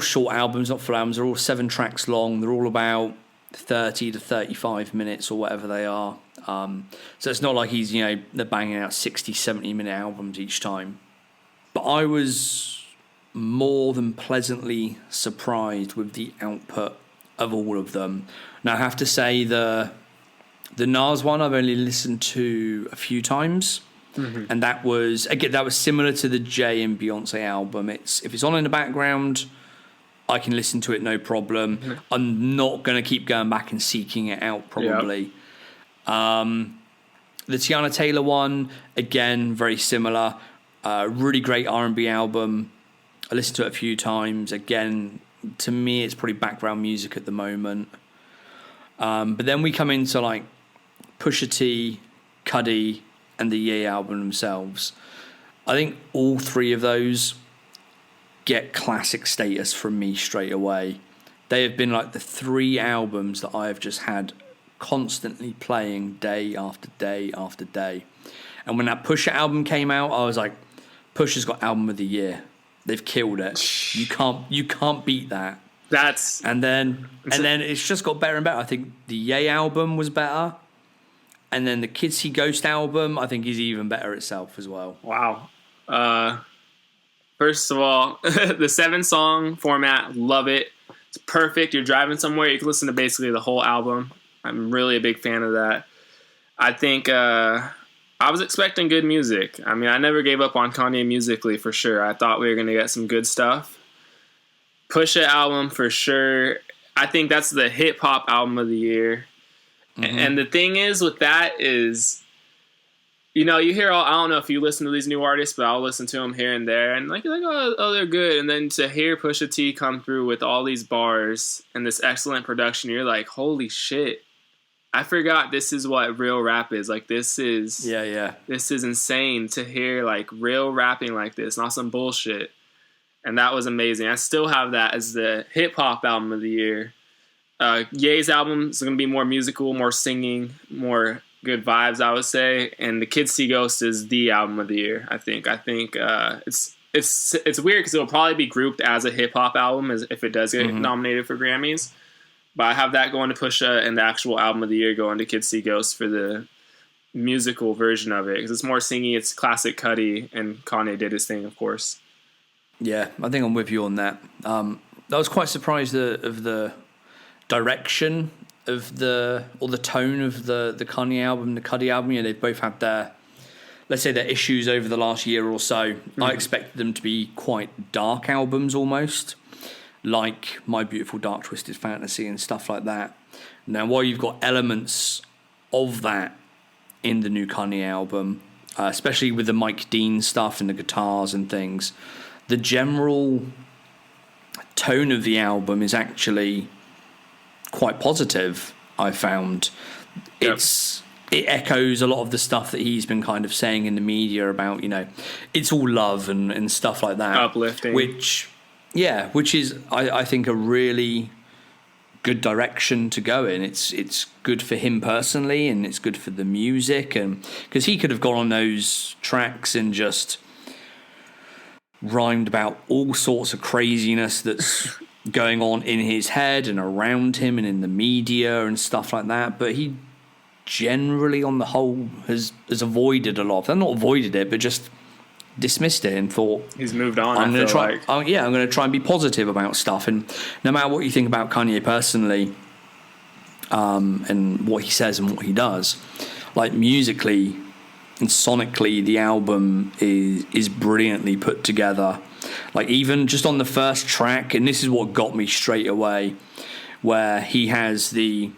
short albums, not full albums. They're all 7 tracks long. They're all about 30 to 35 minutes or whatever they are. So it's not like he's, you know, they're banging out 60, 70-minute albums each time. But I was more than pleasantly surprised with the output of all of them. Now, I have to say the N.E.R.D one I've only listened to a few times. Mm-hmm. And that was similar to the Jay and Beyonce album. If it's on in the background, I can listen to it no problem. Mm-hmm. I'm not going to keep going back and seeking it out probably. Yep. The Tiana Taylor one, again, very similar. Really great R&B album. I listened to it a few times. Again, to me, it's probably background music at the moment. But then we come into like Pusha T, Cudi, and the Ye album themselves. I think all 3 of those get classic status from me straight away. They have been like the 3 albums that I have just had constantly playing day after day after day. And when that Pusha album came out, I was like, Pusha's got album of the year. They've killed it. You can't beat that. And then it's just got better and better. I think the Ye album was better. And then the Kids See Ghost album, I think, is even better itself as well. Wow. First of all, the 7-song format, love it. It's perfect. You're driving somewhere, you can listen to basically the whole album. I'm really a big fan of that. I think I was expecting good music. I mean, I never gave up on Kanye musically for sure. I thought we were going to get some good stuff. Pusha album for sure. I think that's the hip-hop album of the year. And the thing is with that is, you hear I don't know if you listen to these new artists, but I'll listen to them here and there, and you're like, oh, they're good. And then to hear Pusha T come through with all these bars and this excellent production, you're like, holy shit. I forgot this is what real rap is. This is this is insane to hear real rapping like this, not some bullshit. And that was amazing. I still have that as the hip hop album of the year. Ye's album is going to be more musical, more singing, more good vibes, I would say. And the Kids See Ghosts is the album of the year. I think it's weird because it'll probably be grouped as a hip hop album if it does get nominated for Grammys. But I have that going to Pusha and the actual album of the year going to Kids See Ghosts for the musical version of it because it's more singy. It's classic Cudi, and Kanye did his thing, of course. Yeah, I think I'm with you on that. I was quite surprised of the direction of the tone of the Kanye album, the Cudi album. They both had their issues over the last year or so. I expected them to be quite dark albums almost, like My Beautiful Dark Twisted Fantasy and stuff like that. Now, while you've got elements of that in the new Kanye album, especially with the Mike Dean stuff and the guitars and things, the general tone of the album is actually quite positive, I found. Yep. It echoes a lot of the stuff that he's been kind of saying in the media about, it's all love and stuff like that. Uplifting. Which is, I think, a really good direction to go in. It's good for him personally, and it's good for the music, and because he could have gone on those tracks and just rhymed about all sorts of craziness that's going on in his head and around him and in the media and stuff like that. But he generally, on the whole, has avoided a lot of that. Not avoided it, but just dismissed it and thought he's moved on. I'm going to try and be positive about stuff. And no matter what you think about Kanye personally, and what he says and what he does, musically and sonically, the album is brilliantly put together. Even just on the first track, and this is what got me straight away, where he has the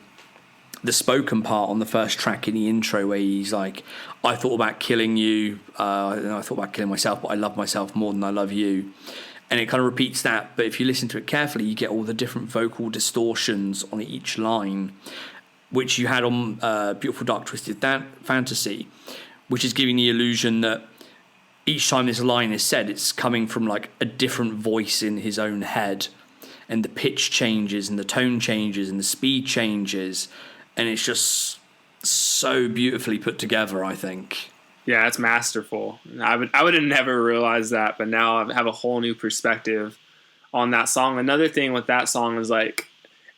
spoken part on the first track in the intro, where he's like, I thought about killing you, and I thought about killing myself, but I love myself more than I love you. And it kind of repeats that, but if you listen to it carefully, you get all the different vocal distortions on each line, which you had on Beautiful Dark Twisted Fantasy, which is giving the illusion that each time this line is said, it's coming from a different voice in his own head, and the pitch changes and the tone changes and the speed changes, and it's just so beautifully put together, I think. Yeah, it's masterful. I would have never realized that, but now I have a whole new perspective on that song. Another thing with that song is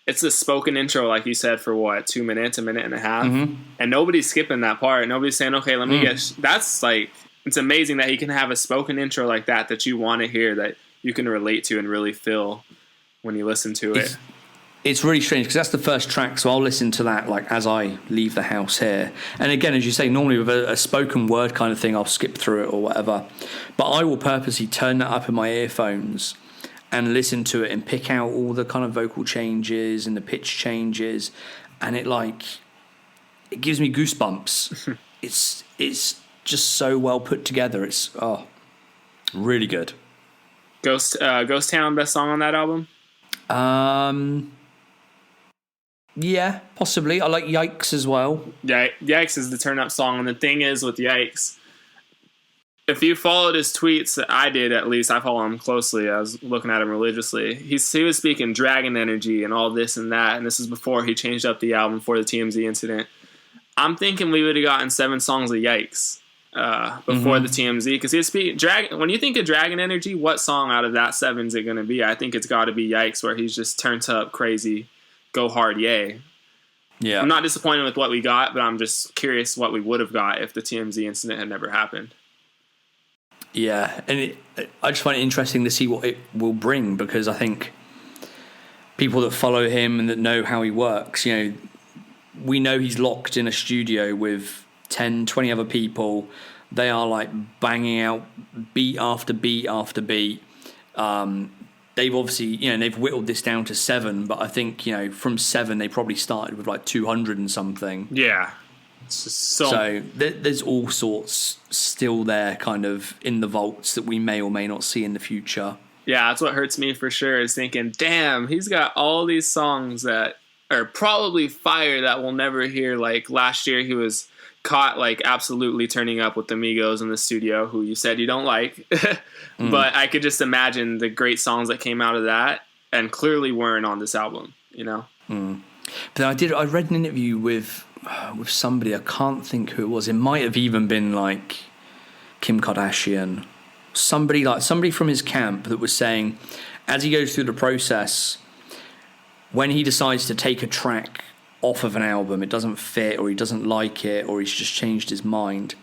it's a spoken intro, like you said, for what, 2 minutes, a minute and a half, and nobody's skipping that part. Nobody's saying, okay, let me get. That's it's amazing that he can have a spoken intro like that you want to hear, that you can relate to and really feel when you listen to it. It's really strange because that's the first track, so I'll listen to that as I leave the house here. And again, as you say, normally with a spoken word kind of thing, I'll skip through it or whatever. But I will purposely turn that up in my earphones and listen to it and pick out all the kind of vocal changes and the pitch changes, and it gives me goosebumps. It's just so well put together. It's really good. Ghost Town, best song on that album? Yeah, possibly. I like Yikes as well. Yeah, Yikes is the turn up song, and the thing is with Yikes, if you followed his tweets, I did at least, I follow him closely, I was looking at him religiously, he was speaking dragon energy and all this and that, and this is before he changed up the album for the TMZ incident. I'm thinking we would have gotten 7 songs of Yikes before the TMZ, because he's speaking dragon. When you think of dragon energy, what song out of that 7 is it going to be? I think it's got to be Yikes, where he's just turned up crazy, go hard, yay. Yeah, I'm not disappointed with what we got, but I'm just curious what we would have got if the TMZ incident had never happened. Yeah, and I just find it interesting to see what it will bring, because I think people that follow him and that know how he works, we know he's locked in a studio with 10, 20 other people. They are banging out beat after beat after beat. They they've obviously, they've whittled this down to 7, but I think, from 7 they probably started with like 200 and something. Yeah. It's just so there's all sorts still there kind of in the vaults that we may or may not see in the future. Yeah, that's what hurts me for sure, is thinking, damn, he's got all these songs that are probably fire that we'll never hear. Like last year he was caught like absolutely turning up with the Migos in the studio, who you said you don't like. But I could just imagine the great songs that came out of that and clearly weren't on this album, But I read an interview with somebody, I can't think who it was. It might have even been like Kim Kardashian, somebody from his camp, that was saying as he goes through the process, when he decides to take a track off of an album, it doesn't fit or he doesn't like it or he's just changed his mind,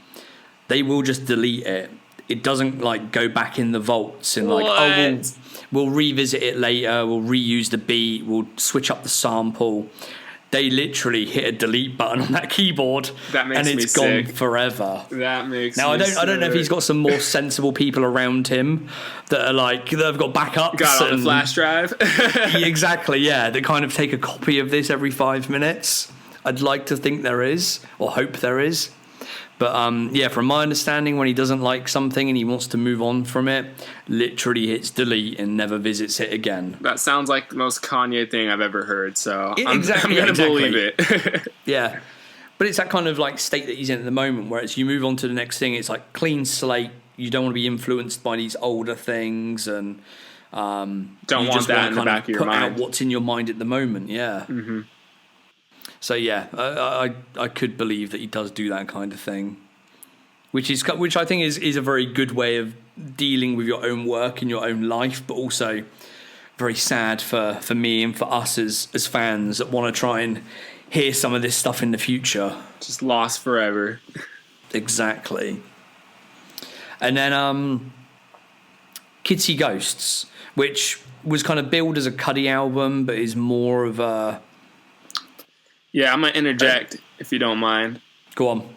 they will just delete it. It doesn't like go back in the vaults and like, we'll revisit it later, we'll reuse the beat, we'll switch up the sample. They literally hit a delete button on that keyboard, and it's gone forever. That makes now me I don't know if he's got some more sensible people around him that are like, they've got backups, got on the flash drive. Exactly, yeah. They kind of take a copy of this every 5 minutes. I'd like to think there is, or hope there is. But yeah, from my understanding, when he doesn't like something and he wants to move on from it, literally hits delete and never visits it again. That sounds like the most Kanye thing I've ever heard, so I'm going to believe it. Yeah. But it's that kind of like state that he's in at the moment, where it's you move on to the next thing, it's like clean slate, you don't want to be influenced by these older things, and don't want that in the back of your mind. Out what's in your mind at the moment, yeah. Mm-hmm. So yeah, I could believe that he does do that kind of thing, which I think is a very good way of dealing with your own work and your own life, but also very sad for me and for us as fans that want to try and hear some of this stuff in the future. Just lost forever. Exactly. And then Kids See Ghosts, which was kind of billed as a Cudi album, but is more of a... Yeah, I'm going to interject, if you don't mind. Go on.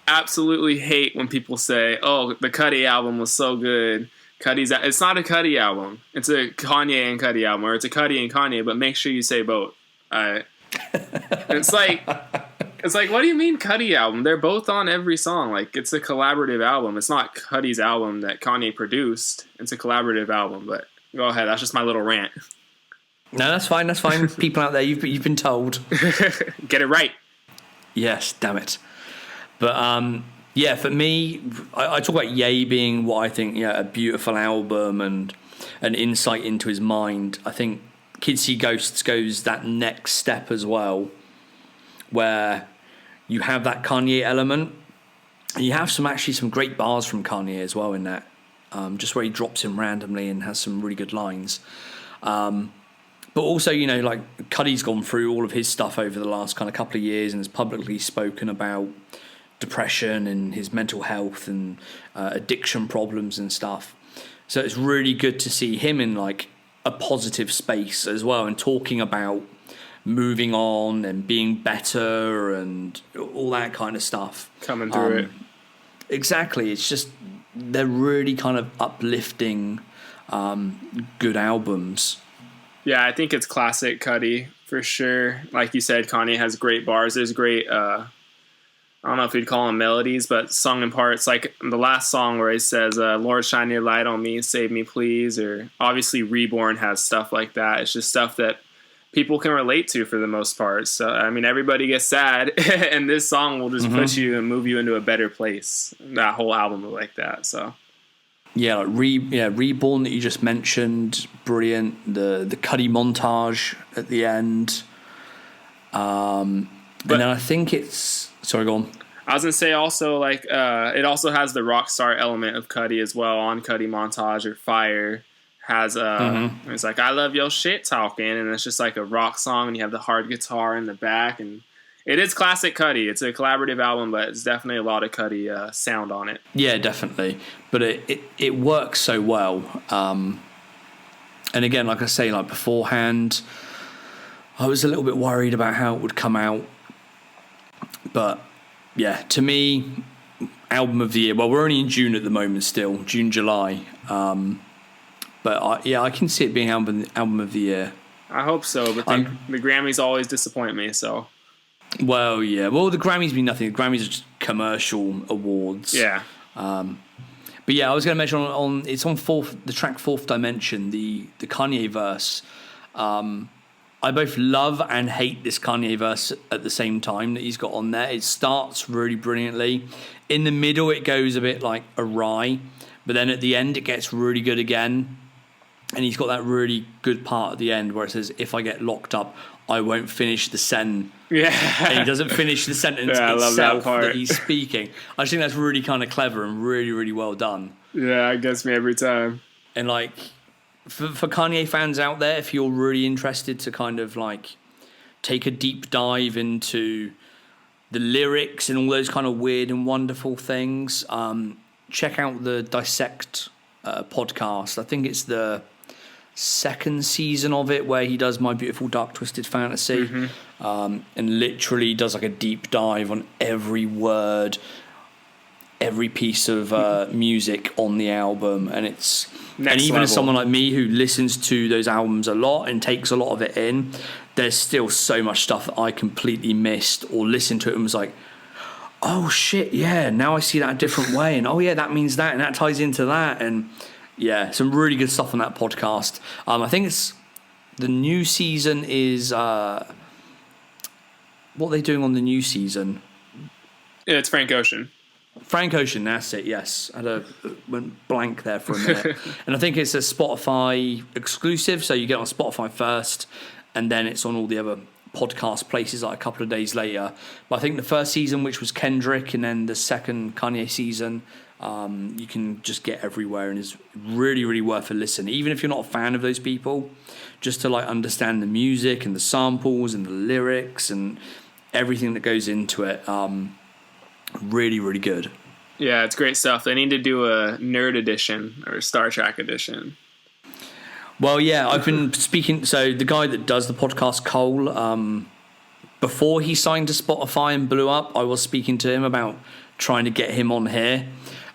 Absolutely hate when people say, oh, the Cudi album was so good. It's not a Cudi album. It's a Kanye and Cudi album, or it's a Cudi and Kanye, but make sure you say both. It's like, what do you mean Cudi album? They're both on every song. Like, it's a collaborative album. It's not Cudi's album that Kanye produced. It's a collaborative album, but go ahead. That's just my little rant. No, that's fine. That's fine. People out there, you've been told. Get it right. Yes, damn it. But yeah, for me, I talk about Ye being what I think, a beautiful album and an insight into his mind. I think Kids See Ghosts goes that next step as well, where you have that Kanye element, and you have some great bars from Kanye as well in that, just where he drops in randomly and has some really good lines. But also, like Cudi's gone through all of his stuff over the last kind of couple of years and has publicly spoken about depression and his mental health and addiction problems and stuff. So it's really good to see him in like a positive space as well, and talking about moving on and being better and all that kind of stuff. Coming through it. Exactly. It's just, they're really kind of uplifting, good albums. Yeah, I think it's classic Cudi for sure. Like you said, Kanye has great bars. There's great, I don't know if you'd call them melodies, but sung in parts. Like the last song where he says, Lord, shine your light on me, save me, please. Or obviously Reborn has stuff like that. It's just stuff that people can relate to for the most part. So, I mean, everybody gets sad, and this song will just push you and move you into a better place. That whole album is like that, so... Yeah, like Reborn that you just mentioned, brilliant. The Cudi montage at the end, and then I think it's sorry, go on. I was gonna say also like it also has the Rockstar element of Cudi as well on Cudi montage or Fire has it's like I love your shit talking, and it's just like a rock song, and you have the hard guitar in the back, and it is classic Cudi. It's a collaborative album, but it's definitely a lot of Cudi sound on it. Yeah, definitely. But it works so well. And again, like I say, like beforehand, I was a little bit worried about how it would come out. But yeah, to me, album of the year. Well, we're only in June at the moment still, June, July. But I can see it being album of the year. I hope so, but the Grammys always disappoint me. So, well, yeah. Well, the Grammys mean nothing. The Grammys are just commercial awards. Yeah. But yeah, I was going to mention it's on the track Fourth Dimension, the Kanye verse. I both love and hate this Kanye verse at the same time that he's got on there. It starts really brilliantly. In the middle, it goes a bit like awry, but then at the end, it gets really good again. And he's got that really good part at the end where it says, "If I get locked up, I won't finish the sentence." Yeah. And he doesn't finish the sentence itself that he's speaking. I just think that's really kind of clever and really, really well done. Yeah, it gets me every time. And like, for Kanye fans out there, if you're really interested to kind of like take a deep dive into the lyrics and all those kind of weird and wonderful things, check out the Dissect podcast. I think it's the second season of it where he does My Beautiful Dark Twisted Fantasy, and literally does like a deep dive on every word, every piece of music on the album, and it's Next even level. as someone like me who listens to those albums a lot and takes a lot of it in, there's still so much stuff that I completely missed or listened to it and was like, oh shit, yeah, now I see that a different way, and oh yeah, that means that, and that ties into that, and yeah, some really good stuff on that podcast. I think it's the new season is what are they doing on the new season? Yeah, it's Frank Ocean. Frank Ocean, that's it, yes. I went blank there for a minute. And I think it's a Spotify exclusive, so you get on Spotify first, and then it's on all the other podcast places like a couple of days later. But I think the first season, which was Kendrick, and then the second Kanye season, you can just get everywhere, and is really, really worth a listen. Even if you're not a fan of those people, just to like understand the music and the samples and the lyrics and everything that goes into it. Really, really good. Yeah, it's great stuff. They need to do a Nerd edition or Star Trek edition. Well, yeah, I've been speaking. So the guy that does the podcast, Cole, before he signed to Spotify and blew up, I was speaking to him about trying to get him on here.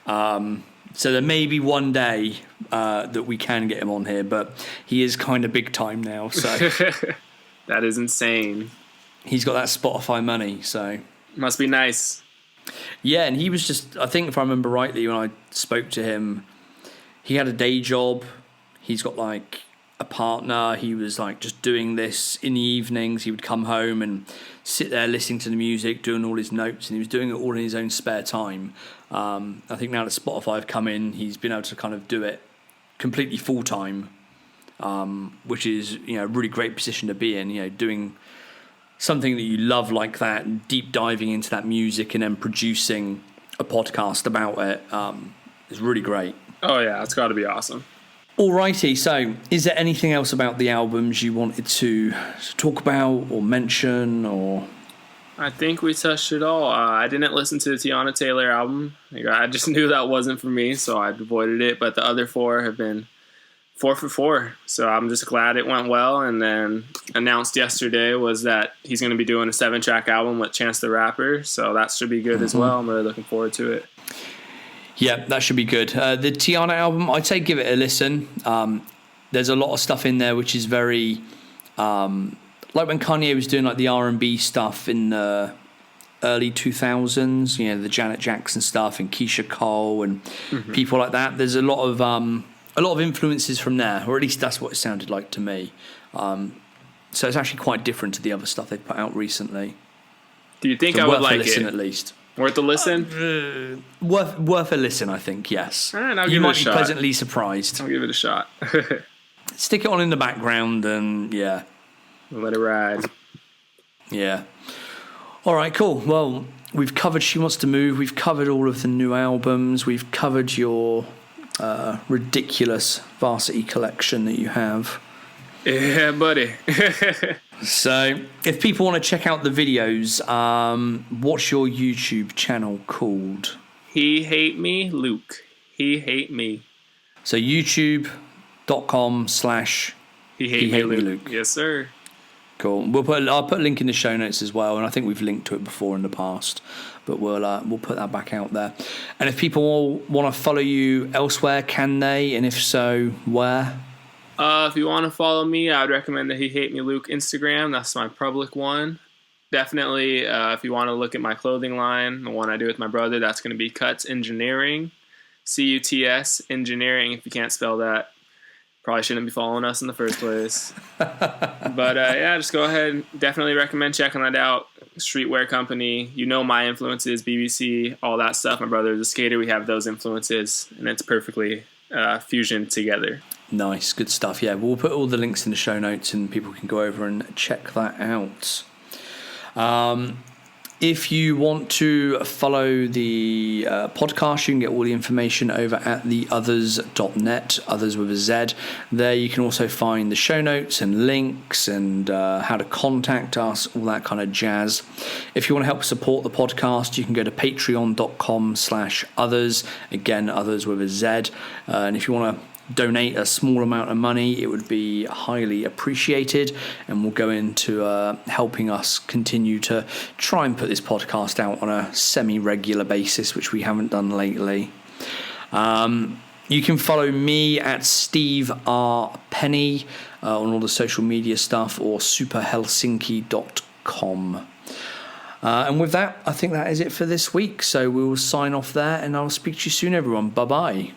So there may be one day that we can get him on here, but he is kind of big time now. So That is insane. He's got that Spotify money, so Must be nice. Yeah, and he was just, I think if I remember rightly when I spoke to him, he had a day job. He's got like a partner. He was like just doing this in the evenings. He would come home and sit there listening to the music, doing all his notes, and he was doing it all in his own spare time. I think now that Spotify have come in, he's been able to kind of do it completely full time, which is, a really great position to be in, doing something that you love like that, and deep diving into that music and then producing a podcast about it is really great. Oh yeah, it's got to be awesome. Alrighty, so is there anything else about the albums you wanted to talk about or mention, or? I think we touched it all. I didn't listen to the Tiana Taylor album. I just knew that wasn't for me, so I avoided it. But the other four have been 4 for 4. So I'm just glad it went well. And then announced yesterday was that he's going to be doing a 7-track album with Chance the Rapper. So that should be good as well. I'm really looking forward to it. Yeah, that should be good. The Tiana album, I'd say give it a listen. There's a lot of stuff in there which is very... like when Kanye was doing like the R&B stuff in the early 2000s, the Janet Jackson stuff and Keisha Cole and people like that. There's a lot of influences from there, or at least that's what it sounded like to me. So it's actually quite different to the other stuff they've put out recently. Do you think so I would like a listen it? At least worth a listen? Worth a listen, I think. Yes. All right, I'll you give might it a be shot. pleasantly surprised. I'll give it a shot. Stick it on in the background, and yeah. Let it ride. Yeah. All right, cool. Well, we've covered She Wants to Move. We've covered all of the new albums. We've covered your ridiculous varsity collection that you have. Yeah, buddy. So, if people want to check out the videos, what's your YouTube channel called? He Hate Me, Luke. He Hate Me. So, youtube.com/He Hate Me, Luke. Yes, sir. Cool. I'll put a link in the show notes as well, and I think we've linked to it before in the past, but we'll put that back out there. And if people want to follow you elsewhere, can they? And if so, where? If you want to follow me, I would recommend the He Hate Me Luke Instagram. That's my public one. Definitely, if you want to look at my clothing line, the one I do with my brother, that's going to be Cuts Engineering, CUTS Engineering. If you can't spell that, probably shouldn't be following us in the first place. But just go ahead. Definitely recommend checking that out. Streetwear company. You know my influences, BBC, all that stuff. My brother is a skater. We have those influences, and it's perfectly fusioned together. Nice, good stuff. Yeah, we'll put all the links in the show notes, and people can go over and check that out. If you want to follow the podcast, you can get all the information over at theotherz.net, Others with a Z. There you can also find the show notes and links and how to contact us, all that kind of jazz. If you want to help support the podcast, you can go to patreon.com/others. Again, Others with a Z. And if you want to donate a small amount of money, it would be highly appreciated, and we'll go into helping us continue to try and put this podcast out on a semi-regular basis, which we haven't done lately. You can follow me at Steve R. Penny on all the social media stuff, or superhelsinki.com. And with that, I think that is it for this week, so we will sign off there, and I'll speak to you soon, everyone. Bye-bye.